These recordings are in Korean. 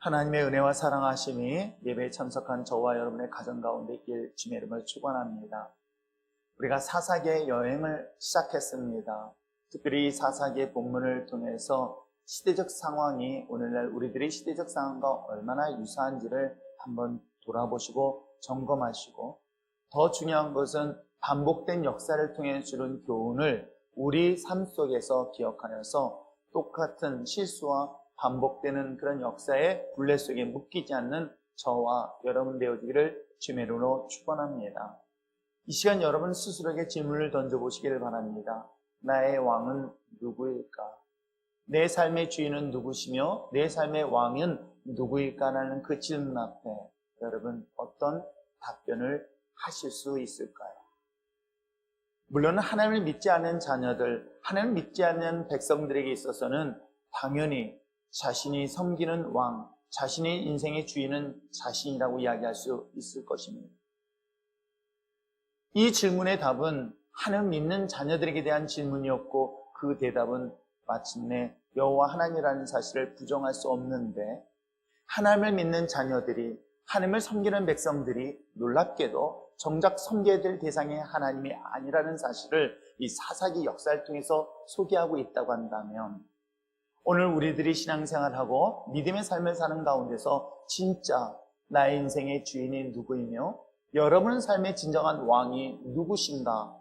하나님의 은혜와 사랑하심이 예배에 참석한 저와 여러분의 가정 가운데 있길 주님의 이름을 축원합니다. 우리가 사사기의 여행을 시작했습니다. 특별히 사사기의 본문을 통해서 시대적 상황이 오늘날 우리들의 시대적 상황과 얼마나 유사한지를 한번 돌아보시고 점검하시고, 더 중요한 것은 반복된 역사를 통해 주는 교훈을 우리 삶 속에서 기억하여서 똑같은 실수와 반복되는 그런 역사의 굴레 속에 묶이지 않는 저와 여러분 되어지기를 주님의 이름으로 축원합니다. 이 시간 여러분 스스로에게 질문을 던져보시기를 바랍니다. 나의 왕은 누구일까? 내 삶의 주인은 누구시며 내 삶의 왕은 누구일까라는 그 질문 앞에 여러분 어떤 답변을 하실 수 있을까요? 물론 하나님을 믿지 않는 자녀들, 하나님을 믿지 않는 백성들에게 있어서는 당연히 자신이 섬기는 왕, 자신의 인생의 주인은 자신이라고 이야기할 수 있을 것입니다. 이 질문의 답은 하나님 믿는 자녀들에게 대한 질문이었고, 그 대답은 마침내 여호와 하나님이라는 사실을 부정할 수 없는데, 하나님을 믿는 자녀들이, 하나님을 섬기는 백성들이 놀랍게도 정작 섬겨야 될 대상이 하나님이 아니라는 사실을 이 사사기 역사를 통해서 소개하고 있다고 한다면, 오늘 우리들이 신앙생활하고 믿음의 삶을 사는 가운데서 진짜 나의 인생의 주인이 누구이며 여러분 삶의 진정한 왕이 누구신가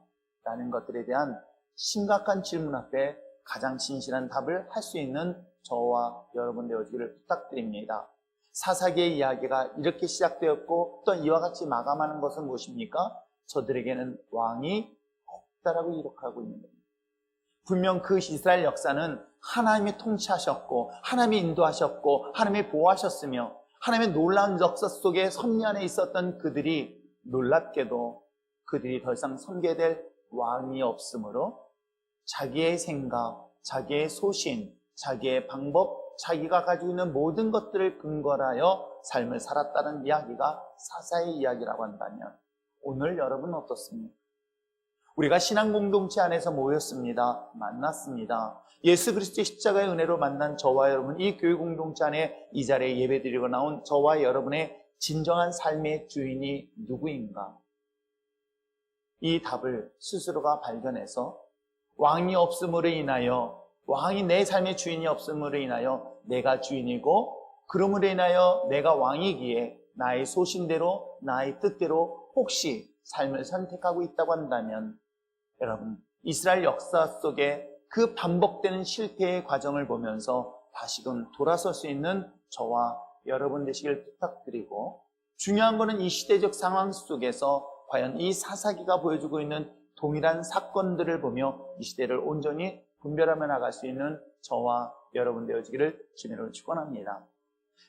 라는 것들에 대한 심각한 질문 앞에 가장 진실한 답을 할 수 있는 저와 여러분 되어지기를 부탁드립니다. 사사기의 이야기가 이렇게 시작되었고 또 이와 같이 마감하는 것은 무엇입니까? 저들에게는 왕이 없다라고 기록하고 있는 겁니다. 분명 그 이스라엘 역사는 하나님이 통치하셨고 하나님이 인도하셨고 하나님이 보호하셨으며 하나님의 놀라운 역사 속에 섭리 안에 있었던 그들이 놀랍게도 그들이 더 이상 섬겨야 될 왕이 없으므로 자기의 생각, 자기의 소신, 자기의 방법, 자기가 가지고 있는 모든 것들을 근거로 하여 삶을 살았다는 이야기가 사사의 이야기라고 한다면 오늘 여러분은 어떻습니까? 우리가 신앙 공동체 안에서 모였습니다. 만났습니다. 예수 그리스도의 십자가의 은혜로 만난 저와 여러분, 이 교회 공동체 안에 이 자리에 예배드리고 나온 저와 여러분의 진정한 삶의 주인이 누구인가? 이 답을 스스로가 발견해서 왕이 없음으로 인하여, 왕이 내 삶의 주인이 없음으로 인하여 내가 주인이고 그러므로 인하여 내가 왕이기에 나의 소신대로 나의 뜻대로 혹시 삶을 선택하고 있다고 한다면, 여러분 이스라엘 역사 속에 그 반복되는 실패의 과정을 보면서 다시금 돌아설 수 있는 저와 여러분 되시길 부탁드리고, 중요한 것은 이 시대적 상황 속에서 과연 이 사사기가 보여주고 있는 동일한 사건들을 보며 이 시대를 온전히 분별하며 나갈 수 있는 저와 여러분 되어지기를 주님으로 축원합니다.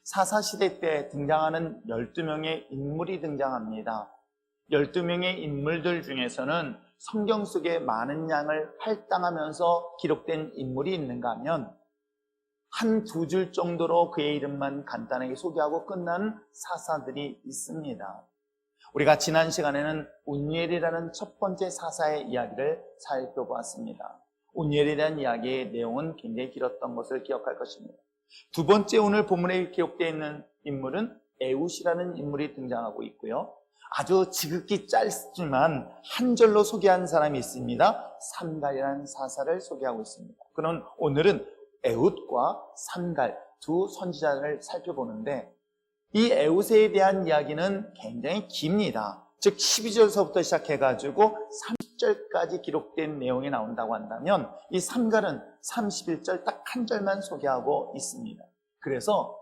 사사시대 때 등장하는 12명의 인물이 등장합니다. 12명의 인물들 중에서는 성경 속에 많은 양을 할당하면서 기록된 인물이 있는가 하면 한 두 줄 정도로 그의 이름만 간단하게 소개하고 끝나는 사사들이 있습니다. 우리가 지난 시간에는 운니엘이라는 첫 번째 사사의 이야기를 살펴보았습니다. 운니엘에 대한 이야기의 내용은 굉장히 길었던 것을 기억할 것입니다. 두 번째 오늘 본문에 기록되어 있는 인물은 에훗이라는 인물이 등장하고 있고요. 아주 지극히 짧지만 한 절로 소개한 사람이 있습니다. 삼갈이라는 사사를 소개하고 있습니다. 그럼 오늘은 에훗과 삼갈 두 선지자를 살펴보는데, 이 에훗에 대한 이야기는 굉장히 깁니다. 즉 12절서부터 시작해가지고 30절까지 기록된 내용이 나온다고 한다면 이 삼갈은 31절 딱 한 절만 소개하고 있습니다. 그래서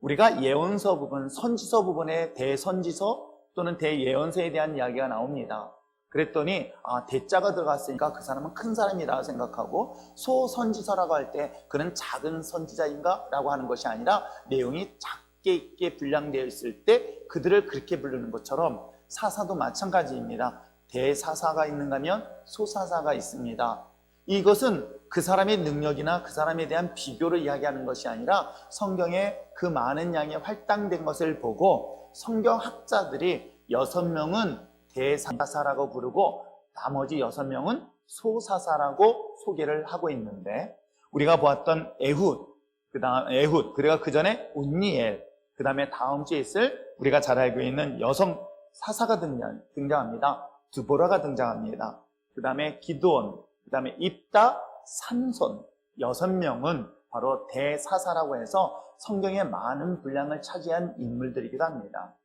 우리가 예언서 부분, 선지서 부분에 대선지서 또는 대예언서에 대한 이야기가 나옵니다. 그랬더니 대자가 들어갔으니까 그 사람은 큰 사람이라 생각하고, 소선지서라고 할 때 그는 작은 선지자인가? 라고 하는 것이 아니라 내용이 작게 있게 분량되어 있을 때 그들을 그렇게 부르는 것처럼 사사도 마찬가지입니다. 대사사가 있는가 하면 소사사가 있습니다. 이것은 그 사람의 능력이나 그 사람에 대한 비교를 이야기하는 것이 아니라 성경에 그 많은 양이 할당된 것을 보고 성경학자들이 6명은 대사사라고 부르고 나머지 6명은 소사사라고 소개를 하고 있는데, 우리가 보았던 에훗, 그리고 그 전에 운니엘, 그 다음에 다음 주에 있을 우리가 잘 알고 있는 여성 사사가 등장합니다. 두보라가 등장합니다. 그 다음에 기드온, 그 다음에 입다, 삼손 6명은 바로 대사사라고 해서 성경의 많은 분량을 차지한 인물들이기도 합니다.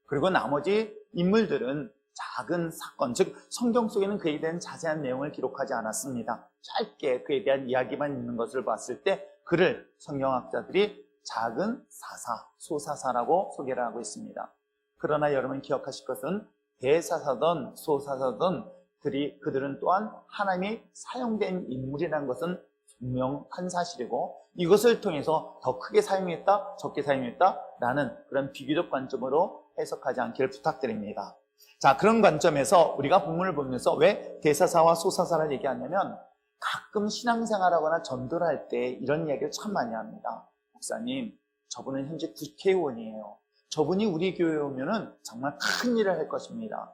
그리고 나머지 인물들은 작은 사건, 즉 성경 속에는 그에 대한 자세한 내용을 기록하지 않았습니다. 짧게 그에 대한 이야기만 있는 것을 봤을 때 그를 성경학자들이 작은 사사, 소사사라고 소개를 하고 있습니다. 그러나 여러분 기억하실 것은 대사사든 소사사든 그들은 또한 하나님이 사용된 인물이라는 것은 분명한 사실이고 이것을 통해서 더 크게 사용했다, 적게 사용했다 라는 그런 비교적 관점으로 해석하지 않기를 부탁드립니다. 자, 그런 관점에서 우리가 본문을 보면서 왜 대사사와 소사사를 얘기하냐면 가끔 신앙생활하거나 전도를 할 때 이런 이야기를 참 많이 합니다. 목사님, 저분은 현재 국회의원이에요. 저분이 우리 교회에 오면은 정말 큰 일을 할 것입니다.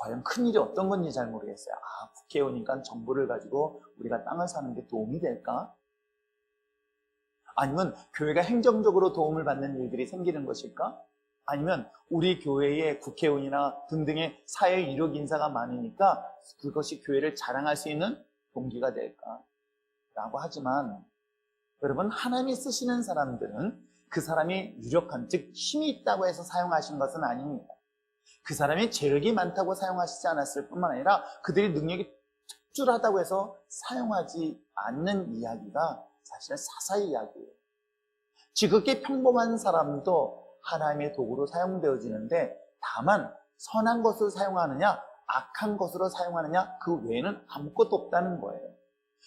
과연 큰 일이 어떤 건지 잘 모르겠어요. 국회의원이니까 정보를 가지고 우리가 땅을 사는 데 도움이 될까? 아니면 교회가 행정적으로 도움을 받는 일들이 생기는 것일까? 아니면 우리 교회에 국회의원이나 등등의 사회 유력 인사가 많으니까 그것이 교회를 자랑할 수 있는 동기가 될까? 라고 하지만 여러분, 하나님이 쓰시는 사람들은 그 사람이 유력한, 즉 힘이 있다고 해서 사용하신 것은 아닙니다. 그 사람이 재력이 많다고 사용하시지 않았을 뿐만 아니라 그들의 능력이 특출하다고 해서 사용하지 않는 이야기가 사실은 사사의 이야기예요. 지극히 평범한 사람도 하나님의 도구로 사용되어지는데 다만 선한 것을 사용하느냐 악한 것으로 사용하느냐 그 외에는 아무것도 없다는 거예요.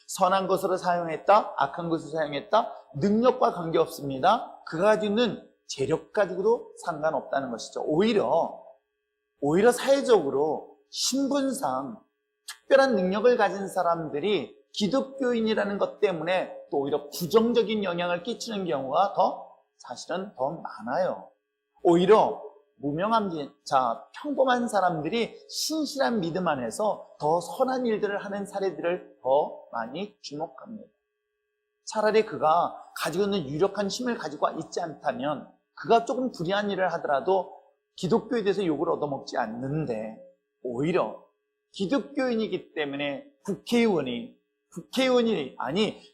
선한 것으로 사용했다, 악한 것으로 사용했다, 능력과 관계없습니다. 그가 가지고 있는 재력 가지고도 상관없다는 것이죠. 오히려 사회적으로 신분상 특별한 능력을 가진 사람들이 기독교인이라는 것 때문에 또 오히려 부정적인 영향을 끼치는 경우가 사실은 더 많아요. 오히려 무명한 평범한 사람들이 신실한 믿음 안에서 더 선한 일들을 하는 사례들을 더 많이 주목합니다. 차라리 그가 가지고 있는 유력한 힘을 가지고 있지 않다면 그가 조금 불의한 일을 하더라도 기독교에 대해서 욕을 얻어먹지 않는데 오히려 기독교인이기 때문에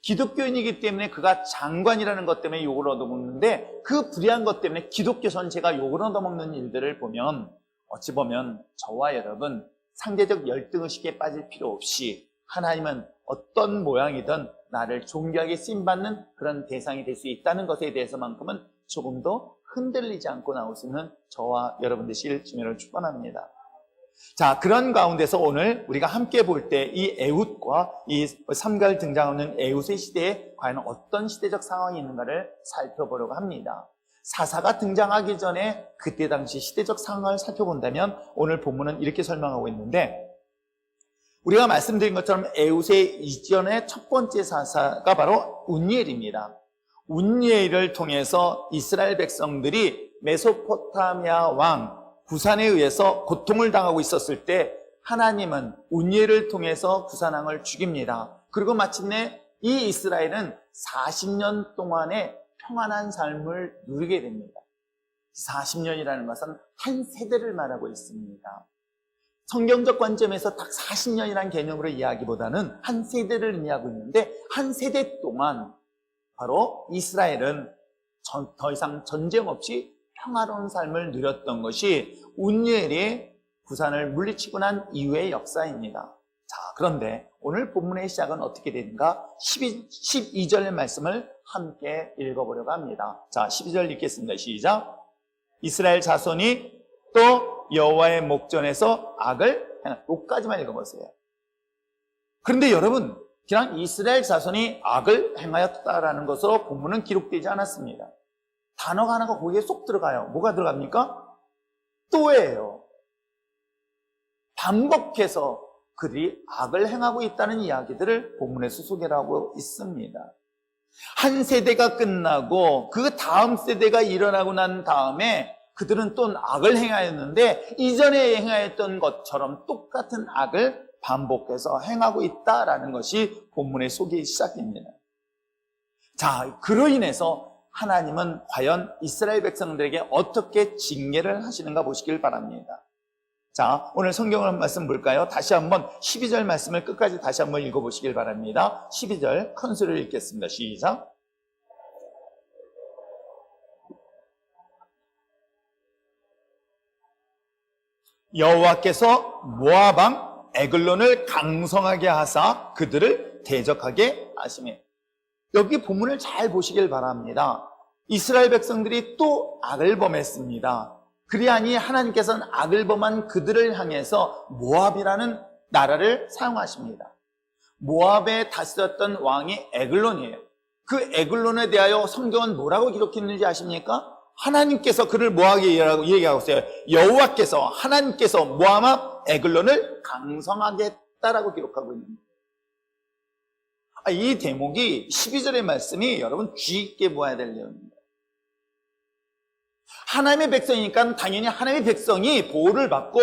기독교인이기 때문에 그가 장관이라는 것 때문에 욕을 얻어먹는데 그 불의한 것 때문에 기독교 전체가 욕을 얻어먹는 일들을 보면 어찌 보면 저와 여러분 상대적 열등의식에 빠질 필요 없이 하나님은 어떤 모양이든 나를 존귀하게 쓰임받는 그런 대상이 될 수 있다는 것에 대해서만큼은 조금 더 흔들리지 않고 나올 수 있는 저와 여러분 되실 주님을 축원합니다. 자, 그런 가운데서 오늘 우리가 함께 볼 때 이 에훗과 이 3갈 등장하는 에훗의 시대에 과연 어떤 시대적 상황이 있는가를 살펴보려고 합니다. 사사가 등장하기 전에 그때 당시 시대적 상황을 살펴본다면 오늘 본문은 이렇게 설명하고 있는데 우리가 말씀드린 것처럼 에훗의 이전의 첫 번째 사사가 바로 운니엘입니다. 운니엘을 통해서 이스라엘 백성들이 메소포타미아 왕 구산에 의해서 고통을 당하고 있었을 때 하나님은 운니엘을 통해서 구산왕을 죽입니다. 그리고 마침내 이 이스라엘은 40년 동안의 평안한 삶을 누리게 됩니다. 40년이라는 것은 한 세대를 말하고 있습니다. 성경적 관점에서 딱 40년이라는 개념으로 이야기보다는 한 세대를 의미하고 있는데 한 세대 동안 바로 이스라엘은 더 이상 전쟁 없이 평화로운 삶을 누렸던 것이 운니엘이 구산을 물리치고 난 이후의 역사입니다. 자, 그런데 오늘 본문의 시작은 어떻게 되는가? 12절의 말씀을 함께 읽어보려고 합니다. 자, 12절 읽겠습니다. 시작. 이스라엘 자손이 또 여호와의 목전에서 악을 행한. 여기까지만 읽어보세요. 그런데 여러분, 그냥 이스라엘 자손이 악을 행하였다라는 것으로 본문은 기록되지 않았습니다. 단어가 하나가 거기에 쏙 들어가요. 뭐가 들어갑니까? 또예요. 반복해서 그들이 악을 행하고 있다는 이야기들을 본문에서 소개를 하고 있습니다. 한 세대가 끝나고 그 다음 세대가 일어나고 난 다음에 그들은 또 악을 행하였는데 이전에 행하였던 것처럼 똑같은 악을 반복해서 행하고 있다라는 것이 본문의 소개의 시작입니다. 자, 그로 인해서 하나님은 과연 이스라엘 백성들에게 어떻게 징계를 하시는가 보시길 바랍니다. 자, 오늘 성경을 한 말씀 볼까요? 다시 한번 12절 말씀을 끝까지 다시 한번 읽어보시길 바랍니다. 12절 큰 소리로 읽겠습니다. 시작. 여호와께서 모압 왕 에글론을 강성하게 하사 그들을 대적하게 하시매. 여기 본문을 잘 보시길 바랍니다. 이스라엘 백성들이 또 악을 범했습니다. 그리하니 하나님께서는 악을 범한 그들을 향해서 모압이라는 나라를 사용하십니다. 모압에 다스렸던 왕이 에글론이에요. 그 에글론에 대하여 성경은 뭐라고 기록했는지 아십니까? 하나님께서 그를 뭐하게 얘기하고 있어요? 여호와께서, 하나님께서 모압 에글론을 강성하게 했다라고 기록하고 있습니다. 이 대목이 12절의 말씀이 여러분 주의 깊게 보아야 될 내용입니다. 하나님의 백성이니까 당연히 하나님의 백성이 보호를 받고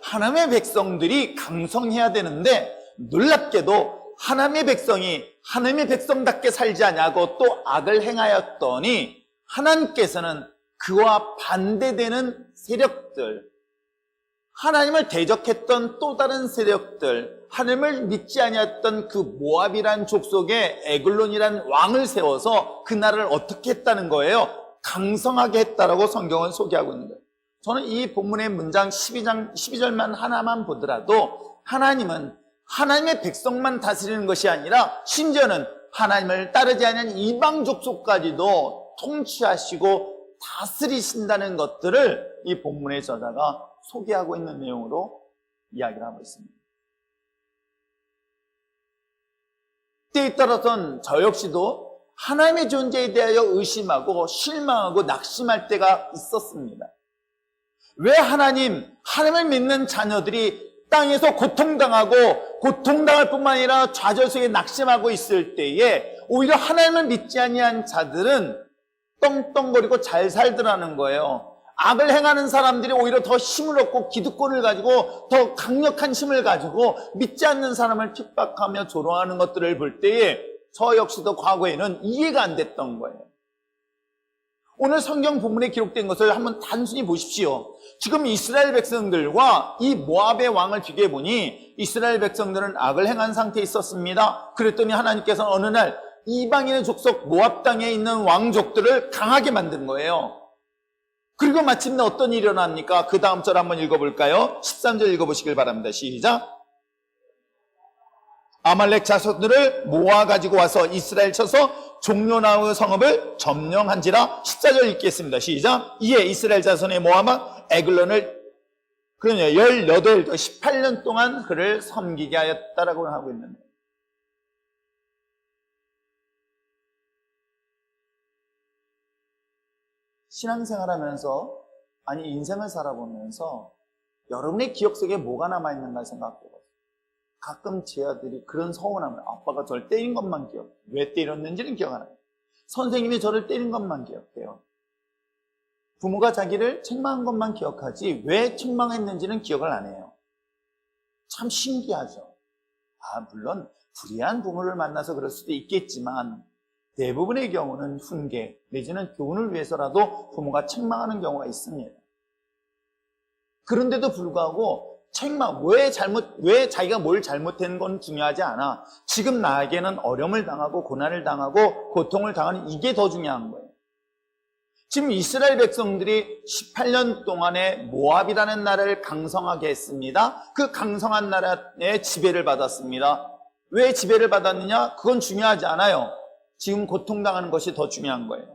하나님의 백성들이 강성해야 되는데, 놀랍게도 하나님의 백성이 하나님의 백성답게 살지 않냐고 또 악을 행하였더니 하나님께서는 그와 반대되는 세력들, 하나님을 대적했던 또 다른 세력들, 하나님을 믿지 아니했던 그 모압이란 족속에 에글론이란 왕을 세워서 그 나라를 어떻게 했다는 거예요? 강성하게 했다라고 성경은 소개하고 있는 거예요. 저는 이 본문의 문장 12절만 하나만 보더라도 하나님은 하나님의 백성만 다스리는 것이 아니라 심지어는 하나님을 따르지 않는 이방 족속까지도 통치하시고 다스리신다는 것들을 이 본문의 저자가 소개하고 있는 내용으로 이야기를 하고 있습니다. 때에 따라서는 저 역시도 하나님의 존재에 대하여 의심하고 실망하고 낙심할 때가 있었습니다. 왜 하나님을 믿는 자녀들이 땅에서 고통당하고 고통당할 뿐만 아니라 좌절 속에 낙심하고 있을 때에 오히려 하나님을 믿지 아니한 자들은 떵떵거리고 잘 살더라는 거예요. 악을 행하는 사람들이 오히려 더 힘을 얻고 기득권을 가지고 더 강력한 힘을 가지고 믿지 않는 사람을 핍박하며 조롱하는 것들을 볼 때에 저 역시도 과거에는 이해가 안 됐던 거예요. 오늘 성경 본문에 기록된 것을 한번 단순히 보십시오. 지금 이스라엘 백성들과 이 모압의 왕을 비교해 보니 이스라엘 백성들은 악을 행한 상태에 있었습니다. 그랬더니 하나님께서는 어느 날 이방인의 족속 모압 땅에 있는 왕족들을 강하게 만든 거예요. 그리고 마침내 어떤 일이 일어납니까? 그 다음 절 한번 읽어볼까요? 13절 읽어보시길 바랍니다. 시작. 아말렉 자손들을 모아가지고 와서 이스라엘 쳐서 종려나의 성읍을 점령한지라. 14절 읽겠습니다. 시작. 이에 이스라엘 자손의 모압 에글론을 18년 동안 그를 섬기게 하였다라고 하고 있는데, 신앙생활하면서, 아니 인생을 살아보면서 여러분의 기억 속에 뭐가 남아있는가 생각해보세요. 가끔 제 아들이 그런 서운함을, 아빠가 저를 때린 것만 기억해요. 왜 때렸는지는 기억 안 해요. 선생님이 저를 때린 것만 기억해요. 부모가 자기를 책망한 것만 기억하지 왜 책망했는지는 기억을 안 해요. 참 신기하죠. 물론 불의한 부모를 만나서 그럴 수도 있겠지만 대부분의 경우는 훈계 내지는 교훈을 위해서라도 부모가 책망하는 경우가 있습니다. 그런데도 불구하고 왜 자기가 뭘 잘못한 건 중요하지 않아. 지금 나에게는 어려움을 당하고 고난을 당하고 고통을 당하는 이게 더 중요한 거예요. 지금 이스라엘 백성들이 18년 동안에 모압이라는 나라를 강성하게 했습니다. 그 강성한 나라의 지배를 받았습니다. 왜 지배를 받았느냐? 그건 중요하지 않아요. 지금 고통당하는 것이 더 중요한 거예요.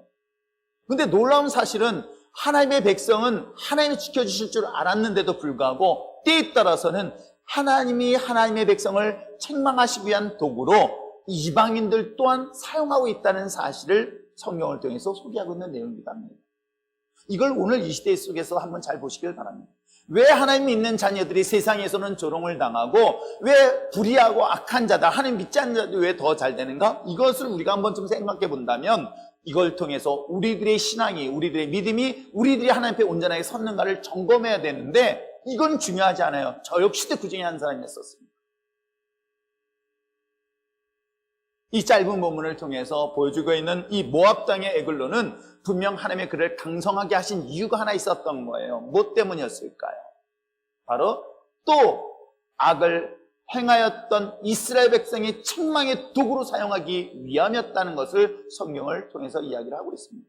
근데 놀라운 사실은 하나님의 백성은 하나님이 지켜주실 줄 알았는데도 불구하고 때에 따라서는 하나님이 하나님의 백성을 책망하시기 위한 도구로 이방인들 또한 사용하고 있다는 사실을 성경을 통해서 소개하고 있는 내용이기도 합니다. 이걸 오늘 이 시대 속에서 한번 잘 보시길 바랍니다. 왜 하나님 믿는 자녀들이 세상에서는 조롱을 당하고 왜 불의하고 악한 자들, 하나님 믿지 않는 자들이 왜 더 잘 되는가? 이것을 우리가 한번 좀 생각해 본다면 이걸 통해서 우리들의 신앙이, 우리들의 믿음이 우리들이 하나님 앞에 온전하게 섰는가를 점검해야 되는데 이건 중요하지 않아요. 저 역시도 그 중에 한 사람이었습니다. 이 짧은 본문을 통해서 보여주고 있는 이 모압 땅의 에글론은 분명 하나님의 그를 강성하게 하신 이유가 하나 있었던 거예요. 무엇 때문이었을까요? 바로 또 악을 행하였던 이스라엘 백성이 책망의 도구로 사용하기 위함이었다는 것을 성경을 통해서 이야기를 하고 있습니다.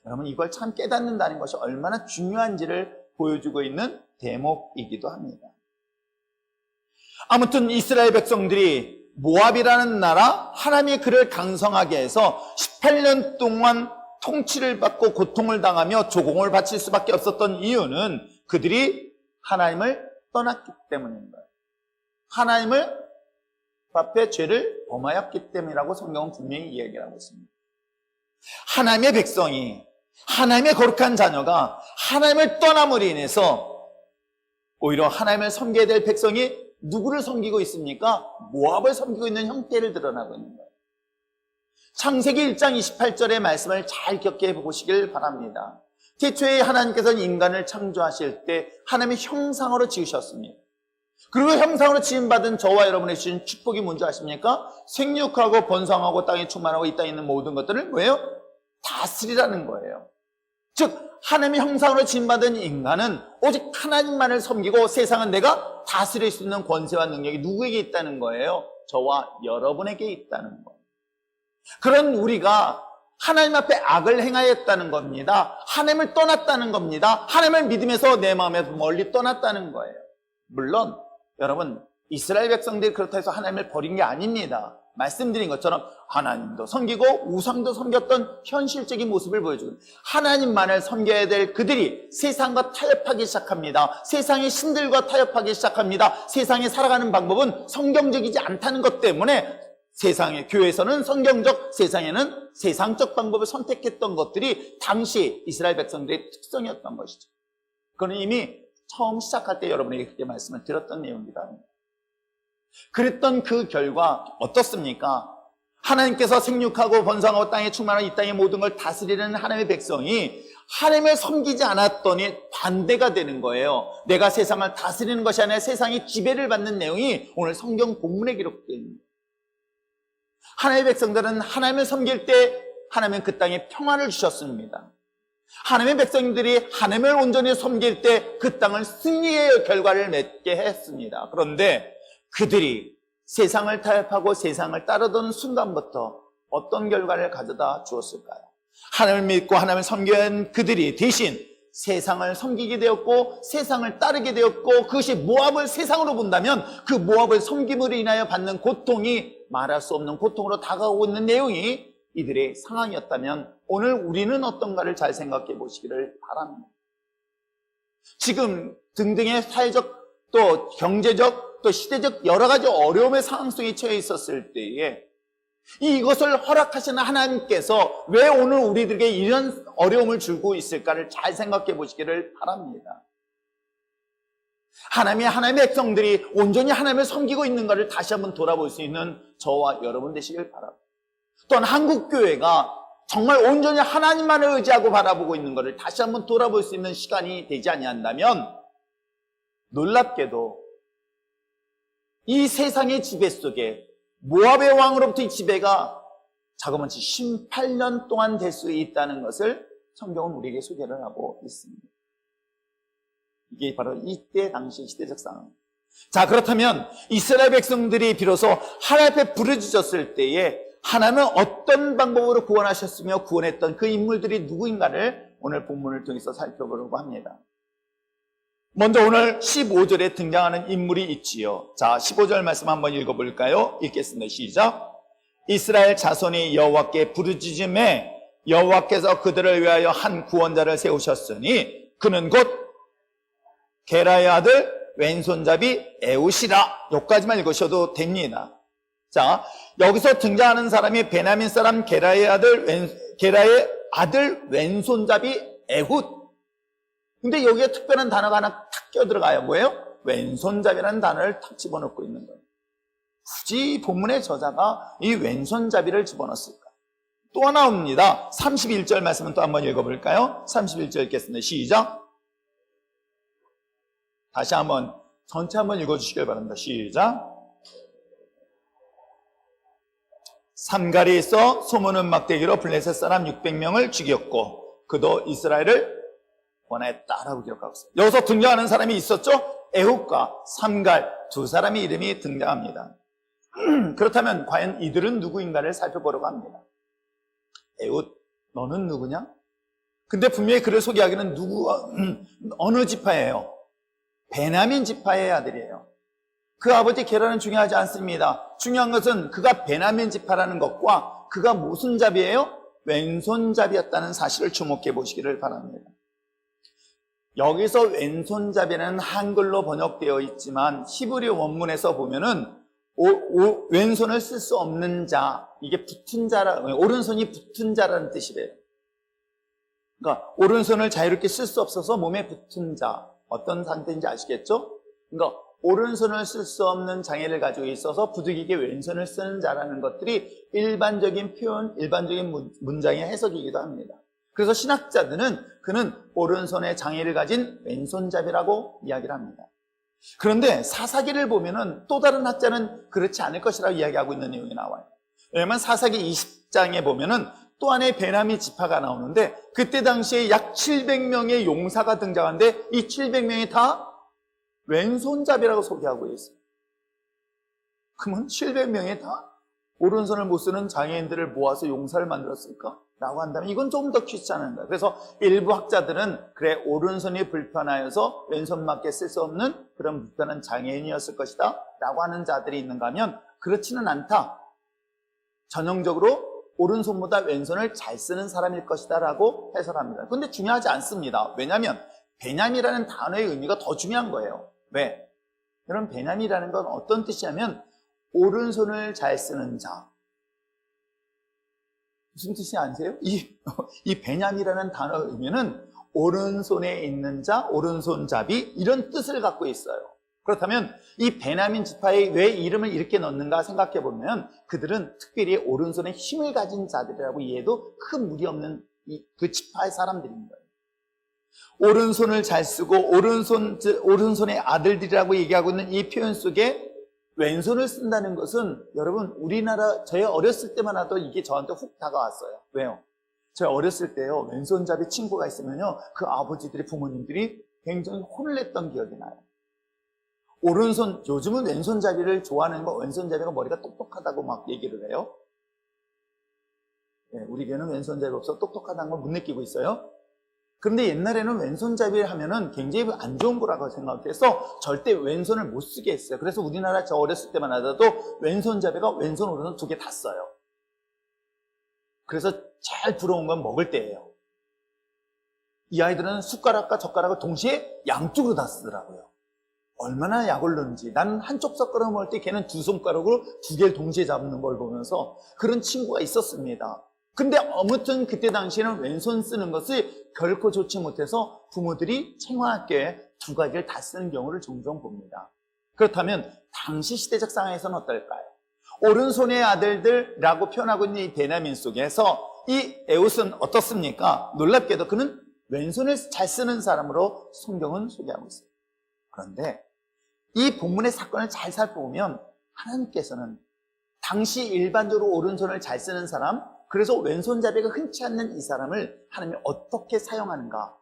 여러분, 이걸 참 깨닫는다는 것이 얼마나 중요한지를 보여주고 있는 대목이기도 합니다. 아무튼 이스라엘 백성들이 모압이라는 나라, 하나님의 그를 강성하게 해서 18년 동안 통치를 받고 고통을 당하며 조공을 바칠 수밖에 없었던 이유는 그들이 하나님을 떠났기 때문인 거예요. 하나님을 앞에 죄를 범하였기 때문이라고 성경은 분명히 이야기하고 있습니다. 하나님의 백성이, 하나님의 거룩한 자녀가 하나님을 떠남으로 인해서 오히려 하나님을 섬겨야 될 백성이 누구를 섬기고 있습니까? 모압을 섬기고 있는 형태를 드러나고 있는 거예요. 창세기 1장 28절의 말씀을 잘 기억해 보시길 바랍니다. 태초에 하나님께서는 인간을 창조하실 때 하나님의 형상으로 지으셨습니다. 그리고 형상으로 지음받은 저와 여러분의 주신 축복이 뭔지 아십니까? 생육하고 번성하고 땅에 충만하고 이 땅에 있는 모든 것들을 뭐예요? 다스리라는 거예요. 즉 하나님의 형상으로 지음받은 인간은 오직 하나님만을 섬기고 세상은 내가 다스릴 수 있는 권세와 능력이 누구에게 있다는 거예요? 저와 여러분에게 있다는 거예요. 그런 우리가 하나님 앞에 악을 행하였다는 겁니다. 하나님을 떠났다는 겁니다. 하나님을 믿음에서 내 마음에서 멀리 떠났다는 거예요. 물론 여러분, 이스라엘 백성들이 그렇다 해서 하나님을 버린 게 아닙니다. 말씀드린 것처럼 하나님도 섬기고 우상도 섬겼던 현실적인 모습을 보여주고 하나님만을 섬겨야 될 그들이 세상과 타협하기 시작합니다. 세상의 신들과 타협하기 시작합니다. 세상에 살아가는 방법은 성경적이지 않다는 것 때문에 세상의 교회에서는 성경적, 세상에는 세상적 방법을 선택했던 것들이 당시 이스라엘 백성들의 특성이었던 것이죠. 그건 이미 처음 시작할 때 여러분에게 그렇게 말씀을 드렸던 내용이다. 그랬던 그 결과 어떻습니까? 하나님께서 생육하고 번성하고 땅에 충만한 이 땅의 모든 걸 다스리는 하나님의 백성이 하나님을 섬기지 않았더니 반대가 되는 거예요. 내가 세상을 다스리는 것이 아니라 세상이 지배를 받는 내용이 오늘 성경 본문에 기록되어 있습니다. 하나님의 백성들은 하나님을 섬길 때 하나님은 그 땅에 평안을 주셨습니다. 하나님의 백성들이 하나님을 온전히 섬길 때 그 땅을 승리의 결과를 맺게 했습니다. 그런데 그들이 세상을 타협하고 세상을 따르던 순간부터 어떤 결과를 가져다 주었을까요? 하나님을 믿고 하나님을 섬긴 그들이 대신 세상을 섬기게 되었고 세상을 따르게 되었고 그것이 모압을 세상으로 본다면 그 모압을 섬김으로 인하여 받는 고통이 말할 수 없는 고통으로 다가오고 있는 내용이 이들의 상황이었다면 오늘 우리는 어떤가를 잘 생각해 보시기를 바랍니다. 지금 등등의 사회적 또 경제적 또 시대적 여러 가지 어려움의 상황 속에 처해 있었을 때에 이것을 허락하시는 하나님께서 왜 오늘 우리들에게 이런 어려움을 주고 있을까를 잘 생각해 보시기를 바랍니다. 하나님의 백성들이 온전히 하나님을 섬기고 있는 것을 다시 한번 돌아볼 수 있는 저와 여러분 되시길 바랍니다. 또한 한국교회가 정말 온전히 하나님만을 의지하고 바라보고 있는 것을 다시 한번 돌아볼 수 있는 시간이 되지 아니한다면 놀랍게도 이 세상의 지배 속에 모압의 왕으로부터의 지배가 자그마치 18년 동안 될 수 있다는 것을 성경은 우리에게 소개를 하고 있습니다. 이게 바로 이때 당시 시대적 상황. 자, 그렇다면 이스라엘 백성들이 비로소 하나님 앞에 부르짖었을 때에 하나님은 어떤 방법으로 구원하셨으며 구원했던 그 인물들이 누구인가를 오늘 본문을 통해서 살펴보려고 합니다. 먼저 오늘 15절에 등장하는 인물이 있지요. 자, 15절 말씀 한번 읽어볼까요? 읽겠습니다. 시작. 이스라엘 자손이 여호와께 부르짖음에 여호와께서 그들을 위하여 한 구원자를 세우셨으니 그는 곧 게라의 아들 왼손잡이 에훗이라. 여기까지만 읽으셔도 됩니다. 자, 여기서 등장하는 사람이 베냐민 사람 게라의 아들 왼손잡이 에훗. 근데 여기에 특별한 단어가 하나 탁 껴들어가요. 뭐예요? 왼손잡이라는 단어를 탁 집어넣고 있는 거예요. 굳이 본문의 저자가 이 왼손잡이를 집어넣었을까? 또 하나 옵니다. 31절 말씀은 또 한번 읽어볼까요? 31절 읽겠습니다. 시작. 다시 한번 전체 한번 읽어주시길 바랍니다. 시작. 삼갈이 있어 소문은 막대기로 블레셋 사람 600명을 죽였고 그도 이스라엘을 원했다라고 기록하고 있어요. 여기서 등장하는 사람이 있었죠? 에훗과 삼갈 두 사람의 이름이 등장합니다. 그렇다면 과연 이들은 누구인가를 살펴보려고 합니다. 에훗, 너는 누구냐? 근데 분명히 그를 소개하기는 어느 지파예요? 베냐민 지파의 아들이에요. 그 아버지 계란은 중요하지 않습니다. 중요한 것은 그가 베냐민 지파라는 것과 그가 무슨 잡이에요? 왼손잡이였다는 사실을 주목해 보시기를 바랍니다. 여기서 왼손잡이는 한글로 번역되어 있지만 히브리 원문에서 보면은 왼손을 쓸 수 없는 자, 이게 붙은 자라, 오른손이 붙은 자라는 뜻이래요. 그러니까 오른손을 자유롭게 쓸 수 없어서 몸에 붙은 자, 어떤 상태인지 아시겠죠? 그러니까 오른손을 쓸 수 없는 장애를 가지고 있어서 부득이하게 왼손을 쓰는 자라는 것들이 일반적인 표현, 일반적인 문장의 해석이기도 합니다. 그래서 신학자들은 그는 오른손에 장애를 가진 왼손잡이라고 이야기를 합니다. 그런데 사사기를 보면은 또 다른 학자는 그렇지 않을 것이라고 이야기하고 있는 내용이 나와요. 왜냐하면 사사기 20장에 보면은 또 하나의 베냐민 지파가 나오는데 그때 당시에 약 700명의 용사가 등장하는데 이 700명이 다 왼손잡이라고 소개하고 있어요. 그러면 700명이 다 오른손을 못 쓰는 장애인들을 모아서 용사를 만들었을까? 라고 한다면 이건 조금 더 귀찮은 거예요. 그래서 일부 학자들은 그래 오른손이 불편하여서 왼손밖에 쓸 수 없는 그런 불편한 장애인이었을 것이다 라고 하는 자들이 있는가 하면 그렇지는 않다. 전형적으로 오른손보다 왼손을 잘 쓰는 사람일 것이다 라고 해설합니다. 그런데 중요하지 않습니다. 왜냐하면 베냐민이라는 단어의 의미가 더 중요한 거예요. 왜? 여러분 베냐민이라는 건 어떤 뜻이냐면 오른손을 잘 쓰는 자. 무슨 뜻이 아세요? 이 베냐민이라는 단어의 의미는 오른손에 있는 자, 오른손잡이 이런 뜻을 갖고 있어요. 그렇다면 이 베냐민 지파에 왜 이름을 이렇게 넣는가 생각해 보면 그들은 특별히 오른손에 힘을 가진 자들이라고 이해해도 큰 무리 없는 그 지파의 사람들인 거예요. 오른손을 잘 쓰고 오른손의 아들들이라고 얘기하고 있는 이 표현 속에 왼손을 쓴다는 것은 여러분 우리나라 저희 어렸을 때만 해도 이게 저한테 훅 다가왔어요. 왜요? 제가 어렸을 때요 왼손잡이 친구가 있으면요 그 아버지들이 부모님들이 굉장히 혼을 냈던 기억이 나요. 오른손 요즘은 왼손잡이를 좋아하는 거 왼손잡이가 머리가 똑똑하다고 막 얘기를 해요. 네, 우리 교회는 왼손잡이가 없어 똑똑하다는 걸 못 느끼고 있어요. 그런데 옛날에는 왼손잡이를 하면은 굉장히 안 좋은 거라고 생각해서 절대 왼손을 못 쓰게 했어요. 그래서 우리나라 저 어렸을 때만 하더라도 왼손잡이가 왼손 오른손 두 개 다 써요. 그래서 제일 부러운 건 먹을 때예요. 이 아이들은 숟가락과 젓가락을 동시에 양쪽으로 다 쓰더라고요. 얼마나 약올른지. 나는 한쪽 젓가락 먹을 때 걔는 두 손가락으로 두 개를 동시에 잡는 걸 보면서 그런 친구가 있었습니다. 근데 아무튼 그때 당시에는 왼손 쓰는 것이 결코 좋지 못해서 부모들이 생활학교에 두 가지를 다 쓰는 경우를 종종 봅니다. 그렇다면 당시 시대적 상황에서는 어떨까요? 오른손의 아들들이라고 표현하고 있는 이 베냐민 속에서 이 에훗은 어떻습니까? 놀랍게도 그는 왼손을 잘 쓰는 사람으로 성경은 소개하고 있어요. 그런데 이 본문의 사건을 잘 살펴보면 하나님께서는 당시 일반적으로 오른손을 잘 쓰는 사람, 그래서 왼손잡이가 흔치 않는 이 사람을 하나님이 어떻게 사용하는가?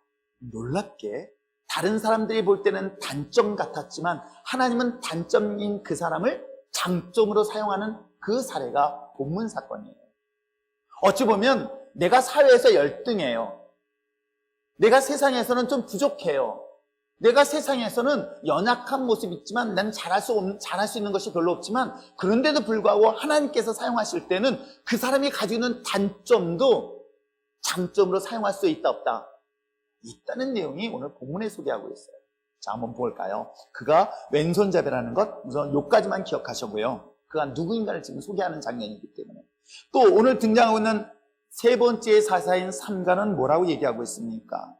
놀랍게 다른 사람들이 볼 때는 단점 같았지만 하나님은 단점인 그 사람을 장점으로 사용하는 그 사례가 본문 사건이에요. 어찌 보면 내가 사회에서 열등해요. 내가 세상에서는 좀 부족해요. 내가 세상에서는 연약한 모습이 있지만 나는 잘할 수 있는 것이 별로 없지만 그런데도 불구하고 하나님께서 사용하실 때는 그 사람이 가지고 있는 단점도 장점으로 사용할 수 있다 없다? 있다는 내용이 오늘 본문에 소개하고 있어요. 자, 한번 볼까요? 그가 왼손잡이라는 것 우선 요까지만 기억하시고요. 그가 누구인가를 지금 소개하는 장면이기 때문에 또 오늘 등장하고 있는 세 번째 사사인 삼가는 뭐라고 얘기하고 있습니까?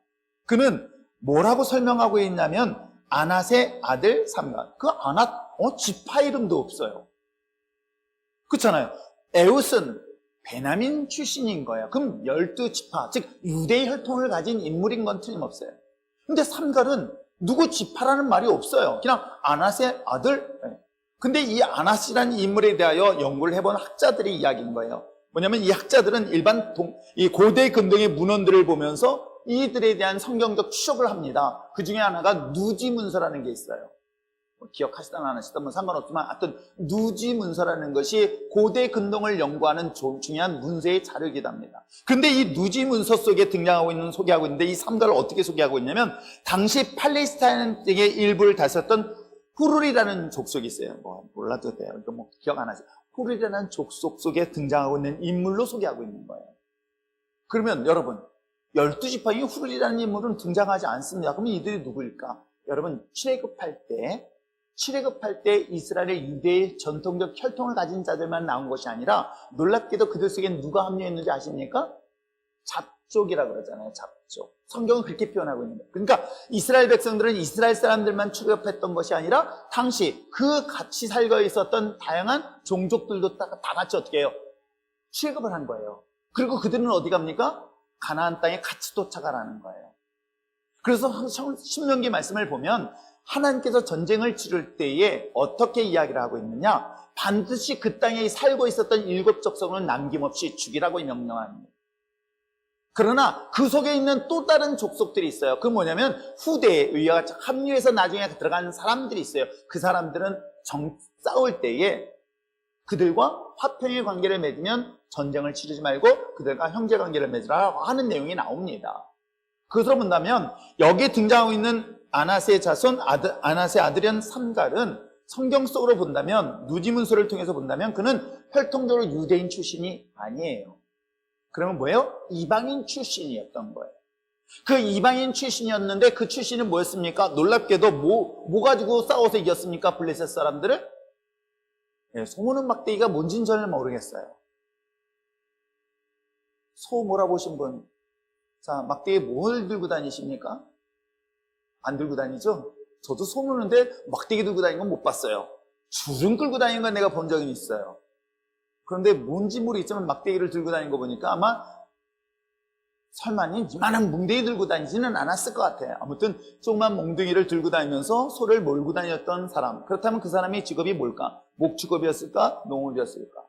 그는 뭐라고 설명하고 있냐면 아낫의 아들 삼가. 그 아낫 지파 이름도 없어요. 그렇잖아요. 에훗은 베냐민 출신인 거예요. 그럼 12지파, 즉 유대의 혈통을 가진 인물인 건 틀림없어요. 근데 삼갈은 누구 지파라는 말이 없어요. 그냥 아낫의 아들. 근데 이 아낫이라는 인물에 대하여 연구를 해본 학자들의 이야기인 거예요. 뭐냐면 이 학자들은 일반 이 고대 근동의 문헌들을 보면서 이들에 대한 성경적 추적을 합니다. 그 중에 하나가 누지문서라는 게 있어요. 기억하시든 안 하시든 상관없지만 하여튼 누지문서라는 것이 고대 근동을 연구하는 중요한 문서의 자료이기도 합니다. 그런데 이 누지문서 속에 등장하고 있는, 소개하고 있는데 이 삼가를 어떻게 소개하고 있냐면 당시 팔레스타인의 일부를 다스렸던 후룰이라는 족속이 있어요. 몰라도 돼요. 이거 기억 안 하세요? 후룰이라는 족속 속에 등장하고 있는 인물로 소개하고 있는 거예요. 그러면 여러분 12지파의 후룰이라는 인물은 등장하지 않습니다. 그러면 이들이 누구일까? 여러분 출애굽할 때 이스라엘의 유대의 전통적 혈통을 가진 자들만 나온 것이 아니라 놀랍게도 그들 속에 누가 합류했는지 아십니까? 잡족이라고 그러잖아요. 잡족. 성경은 그렇게 표현하고 있는 거예요. 그러니까 이스라엘 백성들은 이스라엘 사람들만 출애굽했던 것이 아니라 당시 그 같이 살고 있었던 다양한 종족들도 다 같이 어떻게 해요? 출애굽을 한 거예요. 그리고 그들은 어디 갑니까? 가나안 땅에 같이 도착하라는 거예요. 그래서 신명기 말씀을 보면 하나님께서 전쟁을 치를 때에 어떻게 이야기를 하고 있느냐? 반드시 그 땅에 살고 있었던 7 족속은 남김없이 죽이라고 명령합니다. 그러나 그 속에 있는 또 다른 족속들이 있어요. 그 뭐냐면 후대에 의하 합류해서 나중에 들어간 사람들이 있어요. 그 사람들은 싸울 때에 그들과 화평의 관계를 맺으면 전쟁을 치르지 말고 그들과 형제 관계를 맺으라고 하는 내용이 나옵니다. 그것으로 본다면 여기에 등장하고 있는 아낫의 자손, 아낫의 아들인 삼갈은 성경 속으로 본다면, 누지문서를 통해서 본다면 그는 혈통적으로 유대인 출신이 아니에요. 그러면 뭐예요? 이방인 출신이었던 거예요. 그 이방인 출신이었는데 그 출신은 뭐였습니까? 놀랍게도 뭐 가지고 싸워서 이겼습니까? 블레셋 사람들을? 네, 소모는 막대기가 뭔지는 전혀 모르겠어요. 소 몰아보신 분, 자, 막대기 뭘 들고 다니십니까? 안 들고 다니죠? 저도 소 무는데 막대기 들고 다니는 건 못 봤어요. 줄은 끌고 다니는 건 내가 본 적이 있어요. 그런데 뭔지 모르겠지만 막대기를 들고 다니는 거 보니까 아마 설마님 이만한 몽둥이 들고 다니지는 않았을 것 같아요. 아무튼 조그만 몽둥이를 들고 다니면서 소를 몰고 다녔던 사람. 그렇다면 그 사람의 직업이 뭘까? 목축업이었을까? 농업이었을까?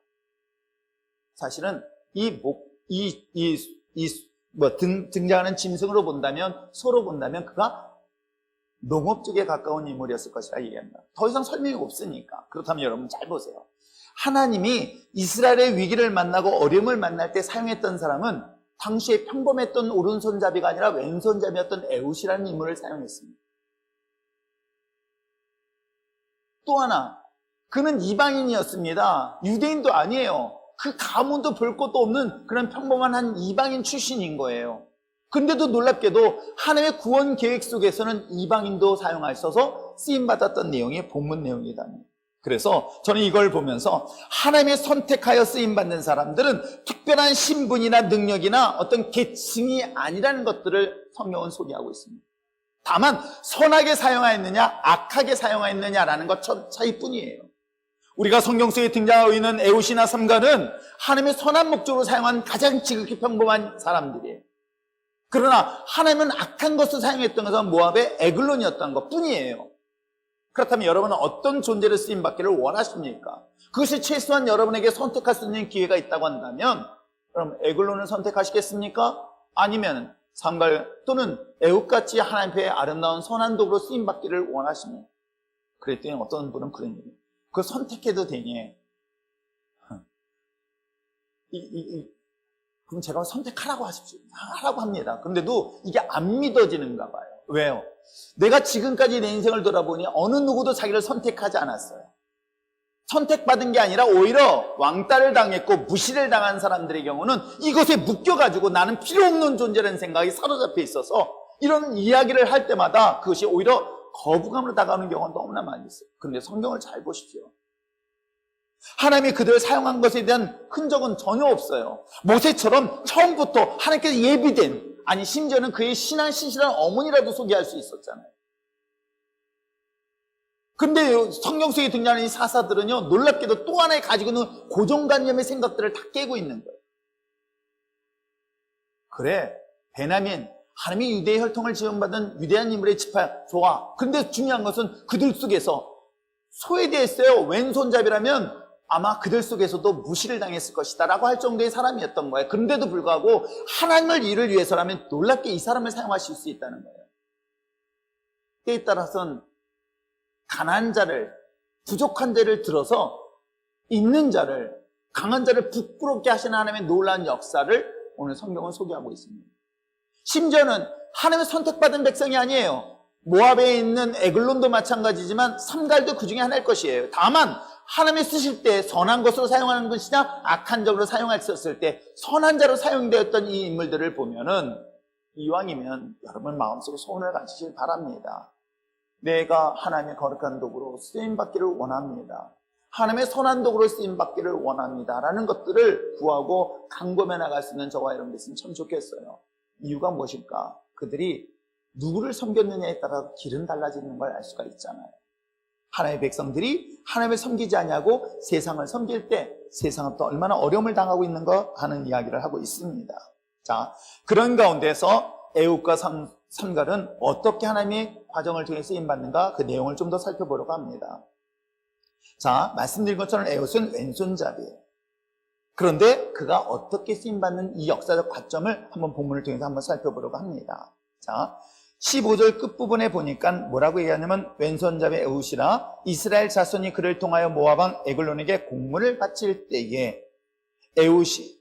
사실은 등장하는 짐승으로 본다면, 소로 본다면 그가 농업 쪽에 가까운 인물이었을 것이라 얘기합니다. 더 이상 설명이 없으니까. 그렇다면 여러분 잘 보세요. 하나님이 이스라엘의 위기를 만나고 어려움을 만날 때 사용했던 사람은 당시에 평범했던 오른손잡이가 아니라 왼손잡이였던 에훗이라는 인물을 사용했습니다. 또 하나, 그는 이방인이었습니다. 유대인도 아니에요. 그 가문도 볼 것도 없는 그런 평범한 한 이방인 출신인 거예요. 근데도 놀랍게도 하나님의 구원 계획 속에서는 이방인도 사용하셔서 쓰임받았던 내용이 본문 내용이다. 그래서 저는 이걸 보면서 하나님의 선택하여 쓰임받는 사람들은 특별한 신분이나 능력이나 어떤 계층이 아니라는 것들을 성경은 소개하고 있습니다. 다만 선하게 사용하였느냐 악하게 사용하였느냐라는 것 차이뿐이에요. 우리가 성경 속에 등장하고 있는 에훗이나 삼갈은 하나님의 선한 목적으로 사용한 가장 지극히 평범한 사람들이에요. 그러나 하나님은 악한 것을 사용했던 것은 모압의 에글론이었던 것 뿐이에요. 그렇다면 여러분은 어떤 존재를 쓰임받기를 원하십니까? 그것이 최소한 여러분에게 선택할 수 있는 기회가 있다고 한다면 그럼 에글론을 선택하시겠습니까? 아니면 삼갈 또는 에훗같이 하나님 앞에 아름다운 선한 도구로 쓰임받기를 원하십니까? 그랬더니 어떤 분은 그런 얘기예요. 그거 선택해도 되니? 그럼 제가 선택하라고 하십시오. 하라고 합니다. 그런데도 이게 안 믿어지는가 봐요. 왜요? 내가 지금까지 내 인생을 돌아보니 어느 누구도 자기를 선택하지 않았어요. 선택받은 게 아니라 오히려 왕따를 당했고 무시를 당한 사람들의 경우는 이것에 묶여가지고 나는 필요 없는 존재라는 생각이 사로잡혀 있어서 이런 이야기를 할 때마다 그것이 오히려 거부감으로 다가오는 경우가 너무나 많이 있어요. 그런데 성경을 잘 보십시오. 하나님이 그들을 사용한 것에 대한 흔적은 전혀 없어요. 모세처럼 처음부터 하나님께서 예비된, 아니 심지어는 그의 신실한 어머니라도 소개할 수 있었잖아요. 근데 성경 속에 등장하는 이 사사들은요, 놀랍게도 또 하나의 가지고 있는 고정관념의 생각들을 다 깨고 있는 거예요. 그래, 베냐민, 하나님이 유대의 혈통을 지원받은 위대한 인물의 지파야. 좋아. 근데 중요한 것은 그들 속에서 소외되었어요. 왼손잡이라면 아마 그들 속에서도 무시를 당했을 것이다 라고 할 정도의 사람이었던 거예요. 그런데도 불구하고 하나님을 일을 위해서라면 놀랍게 이 사람을 사용하실 수 있다는 거예요. 때에 따라서는 가난한 자를, 부족한 자를 들어서 있는 자를, 강한 자를 부끄럽게 하시는 하나님의 놀라운 역사를 오늘 성경은 소개하고 있습니다. 심지어는 하나님의 선택받은 백성이 아니에요. 모압에 있는 에글론도 마찬가지지만 삼갈도 그 중에 하나일 것이에요. 다만 하나님이 쓰실 때 선한 것으로 사용하는 것이냐 악한 적으로 사용하셨을 때 선한 자로 사용되었던 이 인물들을 보면은 이왕이면 여러분 마음속에 소원을 가지시길 바랍니다. 내가 하나님의 거룩한 도구로 쓰임받기를 원합니다. 하나님의 선한 도구로 쓰임받기를 원합니다 라는 것들을 구하고 강구해 나갈 수 있는 저와 여러분 됐으면 참 좋겠어요. 이유가 무엇일까? 그들이 누구를 섬겼느냐에 따라 길은 달라지는 걸 알 수가 있잖아요. 하나님의 백성들이 하나님을 섬기지 아니하고 세상을 섬길 때 세상은 또 얼마나 어려움을 당하고 있는가 하는 이야기를 하고 있습니다. 자, 그런 가운데서 에웃과 삼갈은 어떻게 하나님의 과정을 통해 쓰임받는가 그 내용을 좀 더 살펴보려고 합니다. 자, 말씀드린 것처럼 에웃은 왼손잡이에요. 그런데 그가 어떻게 쓰임받는 이 역사적 관점을 한번 본문을 통해서 한번 살펴보려고 합니다. 자, 15절 끝부분에 보니까 뭐라고 얘기하냐면 왼손잡이 에웃이라 이스라엘 자손이 그를 통하여 모압 왕 에글론에게 공물을 바칠 때에 에웃이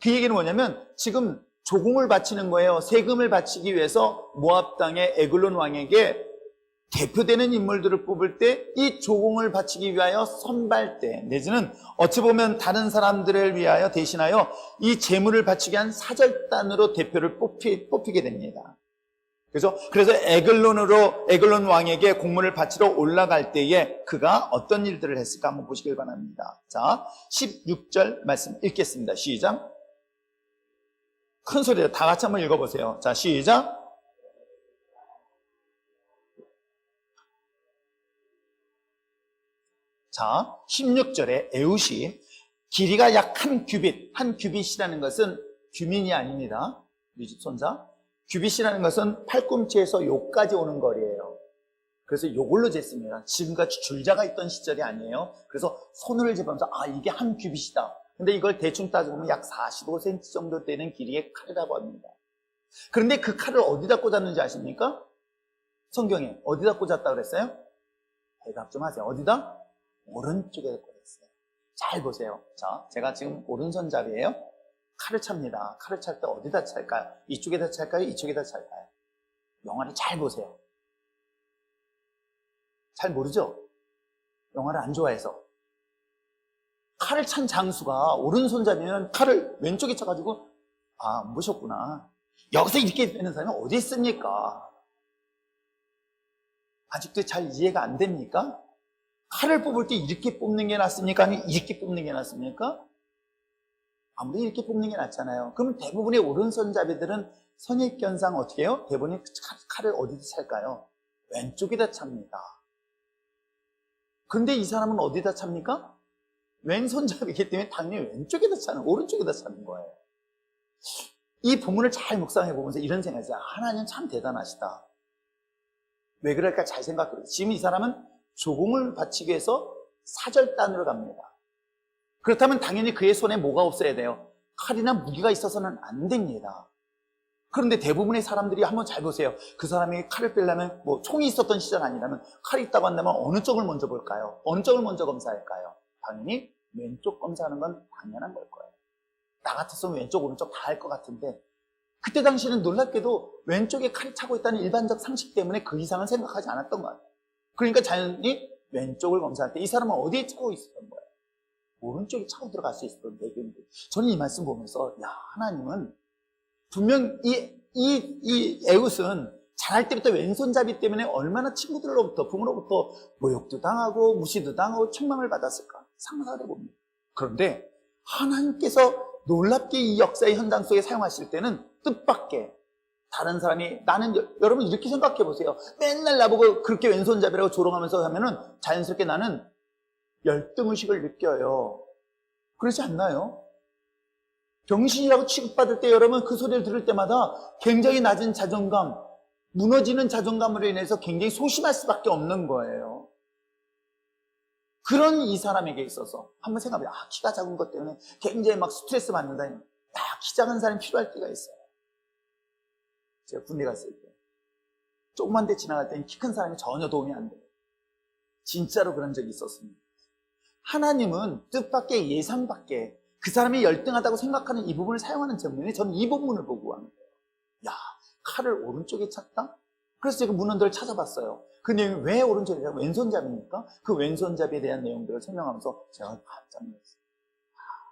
그 얘기는 뭐냐면 지금 조공을 바치는 거예요. 세금을 바치기 위해서 모압 땅의 에글론 왕에게 대표되는 인물들을 뽑을 때 이 조공을 바치기 위하여 선발대 내지는 어찌 보면 다른 사람들을 위하여 대신하여 이 재물을 바치게 한 사절단으로 대표를 뽑히게 됩니다. 그래서 에글론 왕에게 공물을 바치러 올라갈 때에 그가 어떤 일들을 했을까 한번 보시길 바랍니다. 자, 16절 말씀 읽겠습니다. 시작. 큰 소리로 다 같이 한번 읽어보세요. 자, 시작. 자, 16절에 에웃이 길이가 약 한 규빗이라는 것은 규민이 아닙니다. 우리 집 손자. 규빗이라는 것은 팔꿈치에서 요까지 오는 거리예요. 그래서 요걸로 쟀습니다. 지금같이 줄자가 있던 시절이 아니에요. 그래서 손을 재보면서 이게 한 규빗이다. 근데 이걸 대충 따져보면 약 45cm 정도 되는 길이의 칼이라고 합니다. 그런데 그 칼을 어디다 꽂았는지 아십니까? 성경에 어디다 꽂았다 그랬어요? 대답 좀 하세요. 어디다? 오른쪽에 꽂았어요. 잘 보세요. 자, 제가 지금 오른손잡이에요. 칼을 찹니다. 칼을 찰 때 어디다 찰까요? 이쪽에다 찰까요? 이쪽에다 찰까요? 영화를 잘 보세요. 잘 모르죠? 영화를 안 좋아해서. 칼을 찬 장수가 오른손잡이면 칼을 왼쪽에 쳐가지고 안 보셨구나. 여기서 이렇게 되는 사람이 어디 있습니까? 아직도 잘 이해가 안 됩니까? 칼을 뽑을 때 이렇게 뽑는 게 낫습니까? 아니면 이렇게 뽑는 게 낫습니까? 아무리 이렇게 뽑는 게 낫잖아요. 그럼 대부분의 오른손잡이들은 선입견상 어떻게 해요? 대부분이 칼을 어디다 찰까요? 왼쪽에다 찹니다. 그런데 이 사람은 어디다 찹니까? 왼손잡이기 때문에 당연히 왼쪽에다 차는, 오른쪽에다 차는 거예요. 이 본문을 잘 묵상해 보면서 이런 생각이 들어요. 하나님 참 대단하시다. 왜 그럴까 잘 생각해 보세요. 지금 이 사람은 조공을 바치기 위해서 사절단으로 갑니다. 그렇다면 당연히 그의 손에 뭐가 없어야 돼요? 칼이나 무기가 있어서는 안 됩니다. 그런데 대부분의 사람들이 한번 잘 보세요. 그 사람이 칼을 빼려면 총이 있었던 시절 아니라면 칼이 있다고 한다면 어느 쪽을 먼저 볼까요? 어느 쪽을 먼저 검사할까요? 당연히 왼쪽 검사하는 건 당연한 걸 거예요. 나 같았으면 왼쪽 오른쪽 다 할 것 같은데 그때 당시에는 놀랍게도 왼쪽에 칼이 차고 있다는 일반적 상식 때문에 그 이상은 생각하지 않았던 것 같아요. 그러니까 자연히 왼쪽을 검사할 때 이 사람은 어디에 차고 있었던 거예요? 오른쪽에 차고 들어갈 수 있었던 배경인데 저는 이 말씀 보면서 하나님은 분명 이 에웃은 자랄 때부터 왼손잡이 때문에 얼마나 친구들로부터 부모로부터 모욕도 당하고 무시도 당하고 책망을 받았을까 상상을 해봅니다. 그런데 하나님께서 놀랍게 이 역사의 현장 속에 사용하실 때는 뜻밖의 다른 사람이 나는 여러분 이렇게 생각해 보세요. 맨날 나보고 그렇게 왼손잡이라고 조롱하면서 하면은 자연스럽게 나는 열등의식을 느껴요. 그렇지 않나요? 병신이라고 취급받을 때 여러분 그 소리를 들을 때마다 굉장히 낮은 자존감, 무너지는 자존감으로 인해서 굉장히 소심할 수밖에 없는 거예요. 그런 이 사람에게 있어서 한번 생각해보세요. 키가 작은 것 때문에 굉장히 막 스트레스 받는다니. 키 작은 사람이 필요할 때가 있어요. 제가 군대 갔을 때 조금만 데 지나갈 때는 키 큰 사람이 전혀 도움이 안 돼요. 진짜로 그런 적이 있었습니다. 하나님은 뜻밖의 예상 밖에 그 사람이 열등하다고 생각하는 이 부분을 사용하는 때문에 저는 이 부분을 보고 하는 거예요. 야, 칼을 오른쪽에 찼다? 그래서 제가 문헌들을 찾아봤어요. 그 내용이 왜 오른쪽이냐? 왼손잡이니까 그 왼손잡이에 대한 내용들을 설명하면서 제가 깜짝 놀랐어요.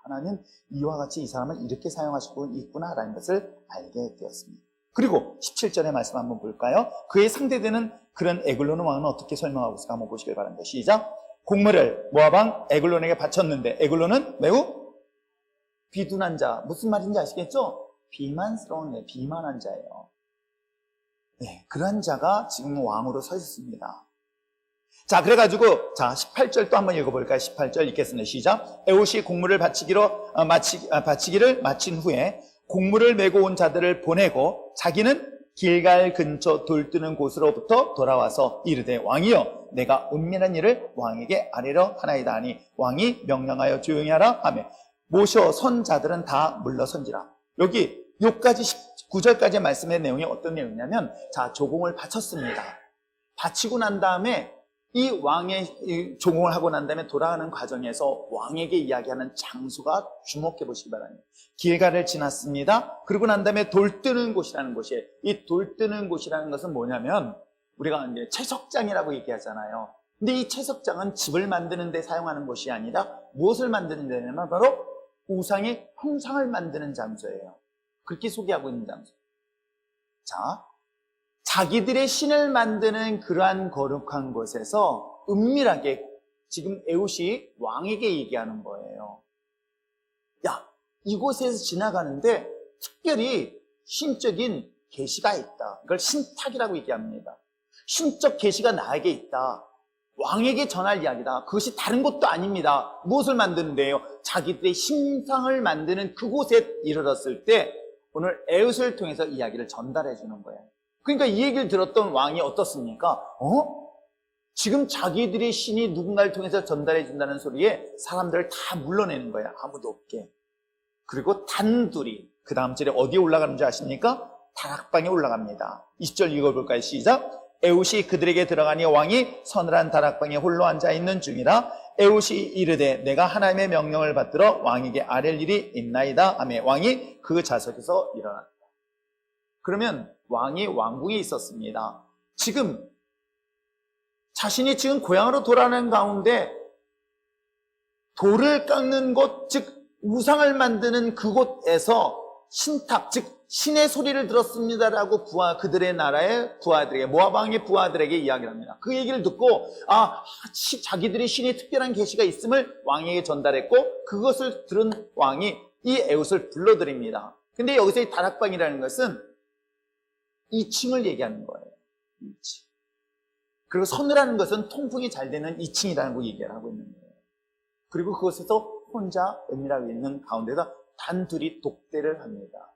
하나님 이와 같이 이 사람을 이렇게 사용하시고 있구나라는 것을 알게 되었습니다. 그리고 17절의 말씀 한번 볼까요? 그에 상대되는 그런 에글론 왕은 어떻게 설명하고 있을까 한번 보시길 바랍니다. 시작. 곡물을 모압 왕 에글론에게 바쳤는데 에글론은 매우 비둔한 자. 무슨 말인지 아시겠죠? 비만스러운, 비만한 자예요. 네, 그런 자가 지금 왕으로 서 있습니다. 자, 그래가지고, 18절 또 한번 읽어볼까요? 18절 읽겠습니다. 시작. 에봇이 곡물을 바치기를 마친 후에 곡물을 메고 온 자들을 보내고 자기는 길갈 근처 돌뜨는 곳으로부터 돌아와서 이르되 왕이여 내가 은밀한 일을 왕에게 아뢰려 하나이다 하니 왕이 명령하여 조용히 하라 하며 모셔 선 자들은 다 물러선지라. 여기 요까지 19절까지의 말씀의 내용이 어떤 내용이냐면 조공을 바쳤습니다. 바치고 난 다음에 이 왕의 조공을 하고 난 다음에 돌아가는 과정에서 왕에게 이야기하는 장소가 주목해 보시기 바랍니다. 길가를 지났습니다. 그리고 난 다음에 돌뜨는 곳이라는 곳이에요. 이 돌뜨는 곳이라는 것은 뭐냐면 우리가 이제 채석장이라고 얘기하잖아요. 근데 이 채석장은 집을 만드는 데 사용하는 것이 아니라 무엇을 만드는 데냐면 바로 우상의 형상을 만드는 장소예요. 그렇게 소개하고 있는 장소. 자기들의 신을 만드는 그러한 거룩한 곳에서 은밀하게 지금 에봇이 왕에게 얘기하는 거예요. 야, 이곳에서 지나가는데 특별히 신적인 계시가 있다. 이걸 신탁이라고 얘기합니다. 신적 계시가 나에게 있다. 왕에게 전할 이야기다. 그것이 다른 것도 아닙니다. 무엇을 만드는데요? 자기들의 신상을 만드는 그곳에 이르렀을 때 오늘 에봇을 통해서 이야기를 전달해 주는 거예요. 그러니까 이 얘기를 들었던 왕이 어떻습니까? 지금 자기들의 신이 누군가를 통해서 전달해 준다는 소리에 사람들을 다 물러내는 거야. 아무도 없게. 그리고 단둘이 그 다음 절에 어디에 올라가는지 아십니까? 다락방에 올라갑니다. 20절 읽어볼까요? 시작. 에봇이 그들에게 들어가니 왕이 서늘한 다락방에 홀로 앉아있는 중이라 에봇이 이르되 내가 하나님의 명령을 받들어 왕에게 아랠 일이 있나이다 하며 왕이 그 좌석에서 일어났다. 그러면 왕이 왕궁에 있었습니다. 지금 자신이 지금 고향으로 돌아가는 가운데 돌을 깎는 곳, 즉 우상을 만드는 그곳에서 신탁, 즉 신의 소리를 들었습니다라고 그들의 나라의 부하들에게, 모압 왕의 부하들에게 이야기를 합니다. 그 얘기를 듣고 자기들의 신이 특별한 계시가 있음을 왕에게 전달했고 그것을 들은 왕이 이 에봇을 불러드립니다. 근데 여기서 이 다락방이라는 것은 2층을 얘기하는 거예요. 2층. 그리고 서늘하는 것은 통풍이 잘 되는 2층이라는 거 얘기를 하고 있는 거예요. 그리고 그곳에서 혼자 은밀하게 있는 가운데다 단둘이 독대를 합니다.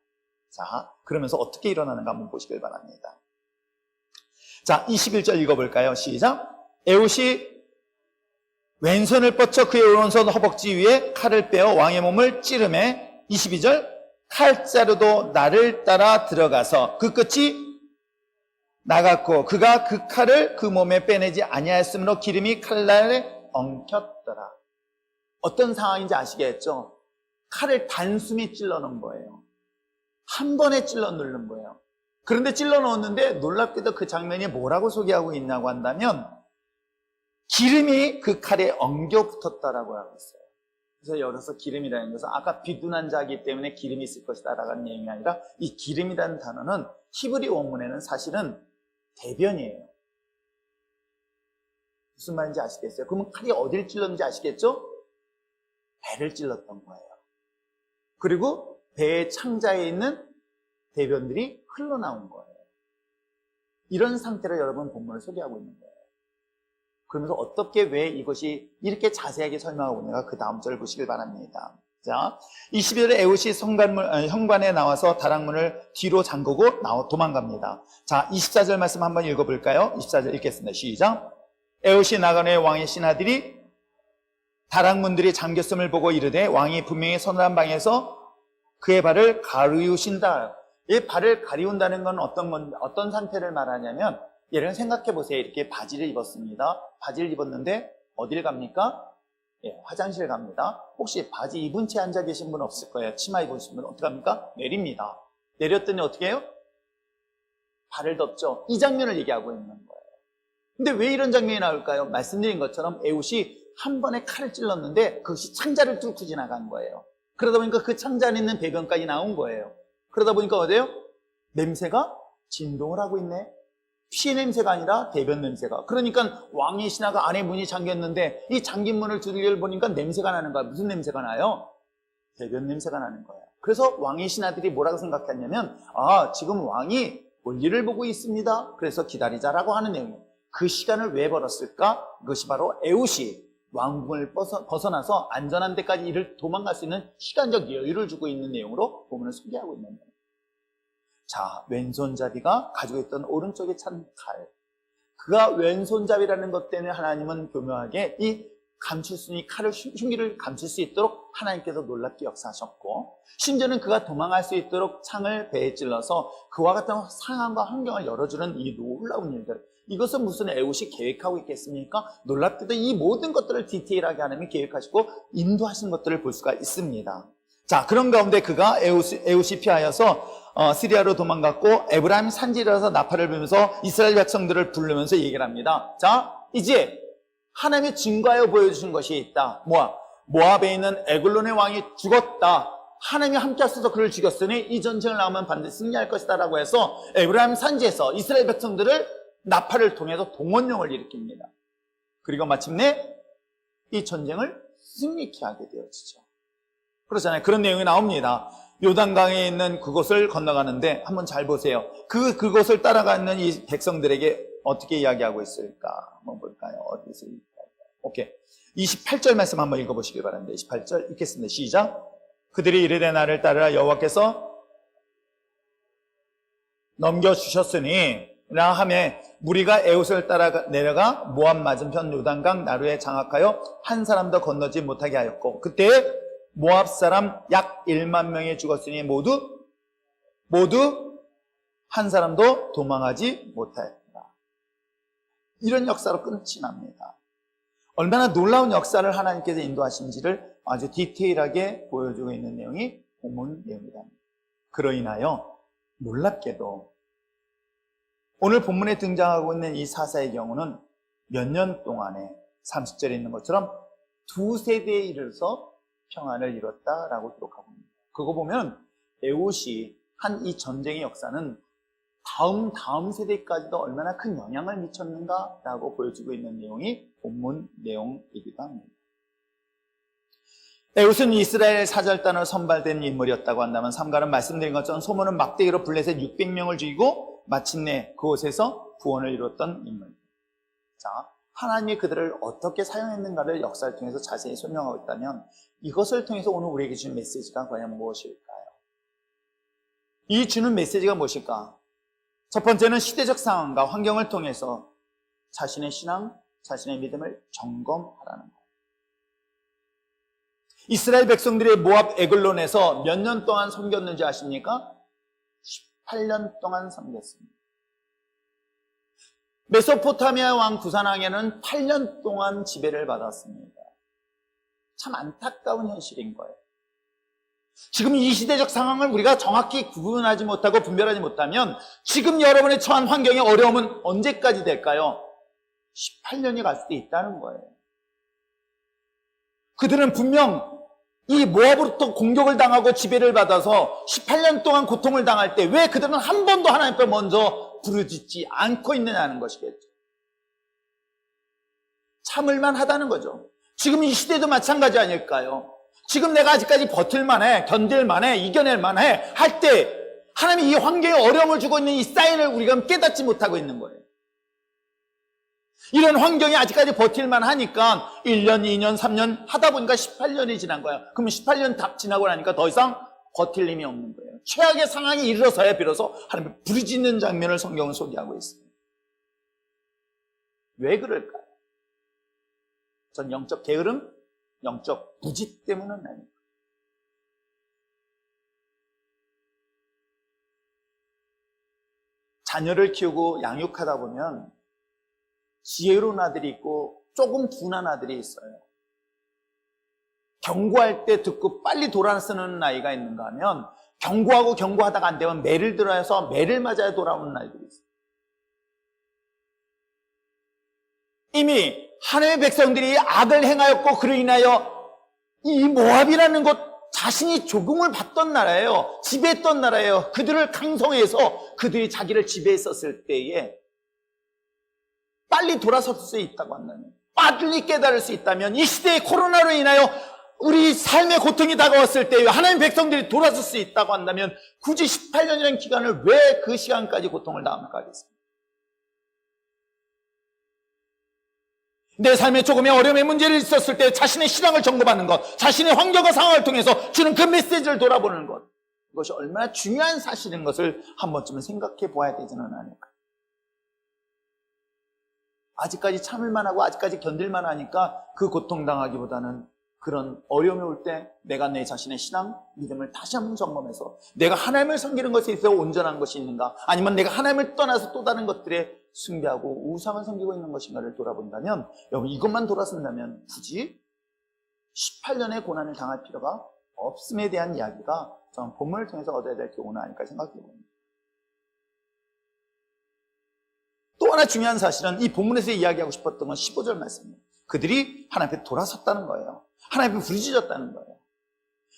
그러면서 어떻게 일어나는가 한번 보시길 바랍니다. 21절 읽어볼까요? 시작. 에봇이 왼손을 뻗쳐 그의 오른손 허벅지 위에 칼을 빼어 왕의 몸을 찌르매 22절 칼자루도 나를 따라 들어가서 그 끝이 나갔고 그가 그 칼을 그 몸에 빼내지 아니하였으므로 기름이 칼날에 엉켰더라. 어떤 상황인지 아시겠죠? 칼을 단숨에 찔러 넣은 거예요. 한 번에 찔러 넣는 거예요. 그런데 찔러 넣었는데 놀랍게도 그 장면이 뭐라고 소개하고 있냐고 한다면 기름이 그 칼에 엉겨 붙었다라고 하고 있어요. 그래서 여기서 기름이라는 것은 아까 비둔한 자이기 때문에 기름이 있을 것이다 라는 내용이 아니라 이 기름이라는 단어는 히브리 원문에는 사실은 대변이에요. 무슨 말인지 아시겠어요? 그러면 칼이 어디를 찔렀는지 아시겠죠? 배를 찔렀던 거예요. 그리고 배의 창자에 있는 대변들이 흘러나온 거예요. 이런 상태로 여러분 본문을 소개하고 있는 거예요. 그러면서 어떻게 왜 이것이 이렇게 자세하게 설명하고 있는가 그 다음 절을 보시길 바랍니다. 22절에 에봇이 현관에 나와서 다락문을 뒤로 잠그고 도망갑니다. 24절 말씀 한번 읽어볼까요? 24절 읽겠습니다. 시작. 에봇이 나간 후에 왕의 신하들이 다락문들이 잠겼음을 보고 이르되 왕이 분명히 서늘한 방에서 그의 발을 가리우신다. 이 발을 가리운다는 건 어떤 상태를 말하냐면, 예를 생각해 보세요. 이렇게 바지를 입었습니다. 바지를 입었는데 어딜 갑니까? 예, 화장실 갑니다. 혹시 바지 입은 채 앉아 계신 분 없을 거예요. 치마 입으신 분 어떻게 합니까? 내립니다. 내렸더니 어떻게 해요? 발을 덮죠. 이 장면을 얘기하고 있는 거예요. 근데 왜 이런 장면이 나올까요? 말씀드린 것처럼 에훗이 한 번에 칼을 찔렀는데 그것이 창자를 뚫고 지나간 거예요. 그러다 보니까 그 창자 안에 있는 배변까지 나온 거예요. 그러다 보니까 어때요? 냄새가 진동을 하고 있네. 피 냄새가 아니라 대변 냄새가. 그러니까 왕의 신하가 안에 문이 잠겼는데 이 잠긴 문을 두들겨 보니까 냄새가 나는 거야. 무슨 냄새가 나요? 대변 냄새가 나는 거예요. 그래서 왕의 신하들이 뭐라고 생각했냐면, 지금 왕이 볼일을 보고 있습니다. 그래서 기다리자라고 하는 내용이에요. 그 시간을 왜 벌었을까? 그것이 바로 에훗이 왕궁을 벗어나서 안전한 데까지 이를 도망갈 수 있는 시간적 여유를 주고 있는 내용으로 본문을 소개하고 있는 거예요. 자, 왼손잡이가 가지고 있던 오른쪽에 찬 칼. 그가 왼손잡이라는 것 때문에 하나님은 교묘하게 이 칼을, 흉기를 감출 수 있도록 하나님께서 놀랍게 역사하셨고, 심지어는 그가 도망갈 수 있도록 창을 배에 찔러서 그와 같은 상황과 환경을 열어주는 이 놀라운 일들. 이것은 무슨 에훗이 계획하고 있겠습니까? 놀랍게도 이 모든 것들을 디테일하게 하나님이 계획하시고 인도하신 것들을 볼 수가 있습니다. 자, 그런 가운데 그가 에훗이 피하여서 시리아로 도망갔고 에브라임 산지라서 나팔을 불면서 이스라엘 백성들을 부르면서 얘기를 합니다. 자, 이제 하나님의 증거하여 보여주신 것이 있다. 모압에 있는 에글론의 왕이 죽었다. 하나님이 함께 하셔서 그를 죽였으니 이 전쟁을 나오면 반드시 승리할 것이다 라고 해서 에브라임 산지에서 이스라엘 백성들을 나팔을 통해서 동원령을 일으킵니다. 그리고 마침내 이 전쟁을 승리케 하게 되어지죠. 그렇잖아요. 그런 내용이 나옵니다. 요단강에 있는 그곳을 건너가는데 한번 잘 보세요. 그곳을 따라가는 이 백성들에게 어떻게 이야기하고 있을까? 한번 볼까요? 어디 있을까요? 오케이. 28절 말씀 한번 읽어보시기 바랍니다. 28절 읽겠습니다. 시작. 그들이 이르되 나를 따르라 여호와께서 넘겨주셨으니 라 하매 무리가 에훗을 따라 내려가 모압 맞은편 요단강 나루에 장악하여 한 사람도 건너지 못하게 하였고 그때 모압 사람 약 1만 명이 죽었으니 모두 한 사람도 도망하지 못하였다. 이런 역사로 끝이 납니다. 얼마나 놀라운 역사를 하나님께서 인도하신지를 아주 디테일하게 보여주고 있는 내용이 본문 내용이다. 그로 인하여 놀랍게도 오늘 본문에 등장하고 있는 이 사사의 경우는 몇 년 동안에 30절에 있는 것처럼 2세대에 이르러서 평안을 이뤘다라고 기록하고 있습니다. 그거 보면 에훗이 한 이 전쟁의 역사는 다음 세대까지도 얼마나 큰 영향을 미쳤는가라고 보여주고 있는 내용이 본문 내용이기도 합니다. 에훗은 이스라엘 사절단으로 선발된 인물이었다고 한다면 삼가는 말씀드린 것처럼 소문은 막대기로 블레셋 600명을 죽이고 마침내 그곳에서 구원을 이뤘던 인물. 자, 하나님이 그들을 어떻게 사용했는가를 역사를 통해서 자세히 설명하고 있다면 이것을 통해서 오늘 우리에게 주는 메시지가 과연 무엇일까요? 이 주는 메시지가 무엇일까? 첫 번째는 시대적 상황과 환경을 통해서 자신의 신앙, 자신의 믿음을 점검하라는 것. 이스라엘 백성들이 모압 에글론에서 몇 년 동안 섬겼는지 아십니까? 18년 동안 섬겼습니다. 메소포타미아 왕 구산왕에는 8년 동안 지배를 받았습니다. 참 안타까운 현실인 거예요. 지금 이 시대적 상황을 우리가 정확히 구분하지 못하고 분별하지 못하면 지금 여러분의 처한 환경의 어려움은 언제까지 될까요? 18년이 갈 수도 있다는 거예요. 그들은 분명 이 모압으로부터 공격을 당하고 지배를 받아서 18년 동안 고통을 당할 때 왜 그들은 한 번도 하나님 앞에 먼저 부르짖지 않고 있느냐는 것이겠죠. 참을만 하다는 거죠. 지금 이 시대도 마찬가지 아닐까요? 지금 내가 아직까지 버틸만해, 견딜만해, 이겨낼만해 할 때 하나님이 이 환경에 어려움을 주고 있는 이 사인을 우리가 깨닫지 못하고 있는 거예요. 이런 환경이 아직까지 버틸만 하니까 1년, 2년, 3년 하다 보니까 18년이 지난 거야. 그러면 18년 다 지나고 나니까 더 이상 버틸 힘이 없는 거예요. 최악의 상황이 이르러서야 비로소 하나님을 부르짖는 장면을 성경은 소개하고 있습니다. 왜 그럴까요? 전 영적 게으름, 영적 부지 때문은 아닙니다. 자녀를 키우고 양육하다 보면 지혜로운 아들이 있고 조금 둔한 아들이 있어요. 경고할 때 듣고 빨리 돌아서는 아이가 있는가 하면 경고하다가 안 되면 매를 들어서 매를 맞아야 돌아오는 아이들이 있어요. 이미 하나님의 백성들이 악을 행하였고 그로 인하여 이 모압이라는 곳 자신이 조공을 받던 나라예요. 지배했던 나라예요. 그들을 강성해서 그들이 자기를 지배했었을 때에 빨리 돌아설 수 있다고 한다면, 빨리 깨달을 수 있다면, 이 시대의 코로나로 인하여 우리 삶의 고통이 다가왔을 때 하나님의 백성들이 돌아설 수 있다고 한다면 굳이 18년이라는 기간을 왜 그 시간까지 고통을 당할까 하겠습니까? 내 삶에 조금의 어려움의 문제를 있었을 때 자신의 신앙을 점검하는 것, 자신의 환경과 상황을 통해서 주는 그 메시지를 돌아보는 것, 이것이 얼마나 중요한 사실인 것을 한 번쯤은 생각해 보아야 되지는 않을까. 아직까지 참을만 하고 아직까지 견딜만 하니까 그 고통당하기보다는 그런 어려움이 올 때 내가 내 자신의 신앙, 믿음을 다시 한번 점검해서 내가 하나님을 섬기는 것에 있어 온전한 것이 있는가, 아니면 내가 하나님을 떠나서 또 다른 것들에 숭배하고 우상을 섬기고 있는 것인가를 돌아본다면, 여러분 이것만 돌아선다면 굳이 18년의 고난을 당할 필요가 없음에 대한 이야기가 저는 본문을 통해서 얻어야 될 교훈은 아닐까 생각해 봅니다. 또 하나 중요한 사실은 이 본문에서 이야기하고 싶었던 건 15절 말씀입니다. 그들이 하나님 앞에 돌아섰다는 거예요. 하나님 앞에 부르짖었다는 거예요.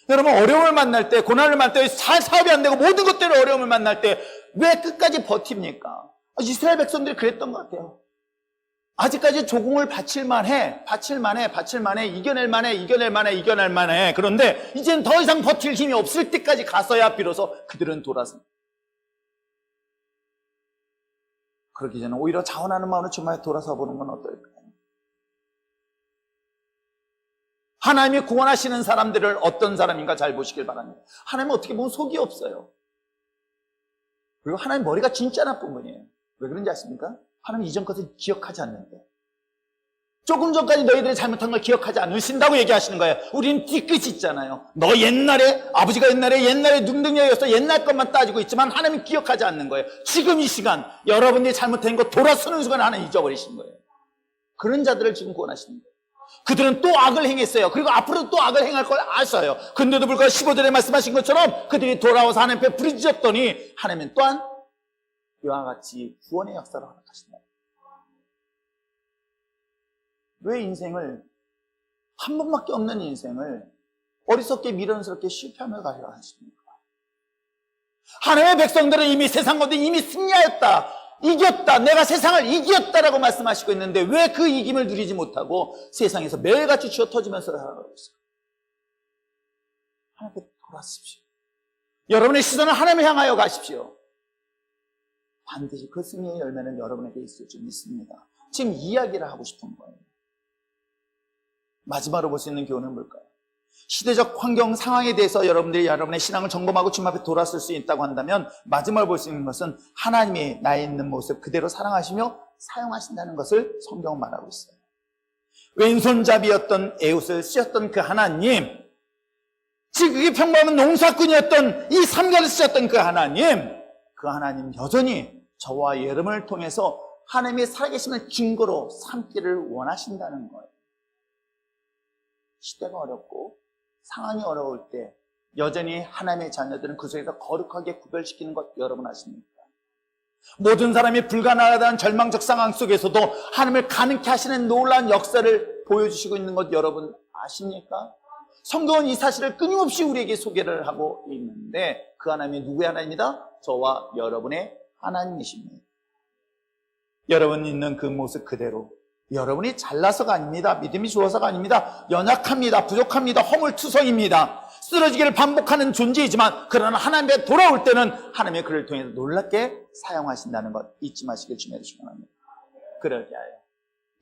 여러분 어려움을 만날 때, 고난을 만날 때, 사업이 안 되고 모든 것들을 어려움을 만날 때 왜 끝까지 버팁니까? 이스라엘 백성들이 그랬던 것 같아요. 아직까지 조공을 바칠만해, 이겨낼 만해. 그런데 이제는 더 이상 버틸 힘이 없을 때까지 가서야 비로소 그들은 돌아섭니다. 그렇기 전에 오히려 자원하는 마음으로 주님께 돌아서 보는 건 어떨까요? 하나님이 구원하시는 사람들을 어떤 사람인가 잘 보시길 바랍니다. 하나님은 어떻게 보면 속이 없어요. 그리고 하나님 머리가 진짜 나쁜 분이에요. 왜 그런지 아십니까? 하나님 이전 것을 기억하지 않는데, 조금 전까지 너희들이 잘못한 걸 기억하지 않으신다고 얘기하시는 거예요. 우리는 뒤끝이 있잖아요. 너 옛날에 아버지가 옛날에 능력이었어, 옛날 것만 따지고 있지만 하나님이 기억하지 않는 거예요. 지금 이 시간 여러분들이 잘못한 거 돌아서는 순간 하나님 잊어버리신 거예요. 그런 자들을 지금 구원하시는 거예요. 그들은 또 악을 행했어요. 그리고 앞으로도 또 악을 행할 걸 아셔요. 근데도 불구하고 15절에 말씀하신 것처럼 그들이 돌아와서 하나님 앞에 부르짖었더니 하나님은 또한 이와 같이 구원의 역사를 허락하신다. 왜 인생을, 한 번밖에 없는 인생을 어리석게 미련스럽게 실패하며 가려 하십니까? 하나님의 백성들은 이미 세상 가운데 이미 승리하였다, 이겼다, 내가 세상을 이겼다라고 말씀하시고 있는데 왜 그 이김을 누리지 못하고 세상에서 매일같이 쥐어 터지면서 살아가고 있어요? 하나님께 돌아서십시오. 여러분의 시선을 하나님을 향하여 가십시오. 반드시 그 승리의 열매는 여러분에게 있을 줄 믿습니다. 지금 이야기를 하고 싶은 거예요. 마지막으로 볼 수 있는 교훈은 뭘까요? 시대적 환경 상황에 대해서 여러분들이 여러분의 신앙을 점검하고 주님 앞에 돌아설 수 있다고 한다면 마지막으로 볼 수 있는 것은 하나님이 나에 있는 모습 그대로 사랑하시며 사용하신다는 것을 성경은 말하고 있어요. 왼손잡이였던 에웃을 쓰셨던 그 하나님, 지극히 평범한 농사꾼이었던 이 삼가를 쓰셨던 그 하나님 여전히 저와 여러분을 통해서 하나님의 살아계심을 증거로 삼기를 원하신다는 거예요. 시대가 어렵고 상황이 어려울 때 여전히 하나님의 자녀들은 그 속에서 거룩하게 구별시키는 것 여러분 아십니까? 모든 사람이 불가능하다는 절망적 상황 속에서도 하나님을 가능케 하시는 놀라운 역사를 보여주시고 있는 것 여러분 아십니까? 성경은 이 사실을 끊임없이 우리에게 소개를 하고 있는데 그 하나님이 누구의 하나님이다? 저와 여러분의 하나님이십니다. 여러분 있는 그 모습 그대로, 여러분이 잘나서가 아닙니다. 믿음이 좋아서가 아닙니다. 연약합니다. 부족합니다. 허물투성입니다. 쓰러지기를 반복하는 존재이지만 그러나 하나님께 돌아올 때는 하나님의 그를 통해서 놀랍게 사용하신다는 것 잊지 마시길 주님의 축원합니다. 그러게 하여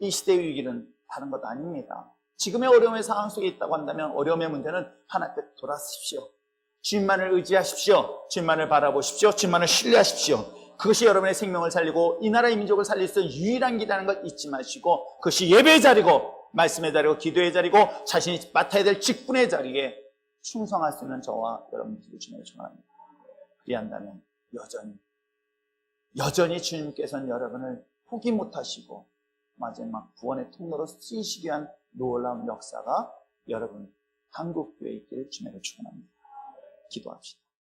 이 시대의 위기는 다른 것 아닙니다. 지금의 어려움의 상황 속에 있다고 한다면 어려움의 문제는 하나님께 돌아서십시오. 주님만을 의지하십시오. 주님만을 바라보십시오. 주님만을 신뢰하십시오. 그것이 여러분의 생명을 살리고 이 나라의 민족을 살릴 수 있는 유일한 길이라는 것 잊지 마시고 그것이 예배의 자리고 말씀의 자리고 기도의 자리고 자신이 맡아야 될 직분의 자리에 충성할 수 있는 저와 여러분들이 주님을 청합니다. 그리한다면 여전히 주님께서는 여러분을 포기 못하시고 마지막 구원의 통로로 쓰이시기 위한 놀라운 역사가 여러분 한국교회에 있기를 주님을 축원합니다. 기도합시다.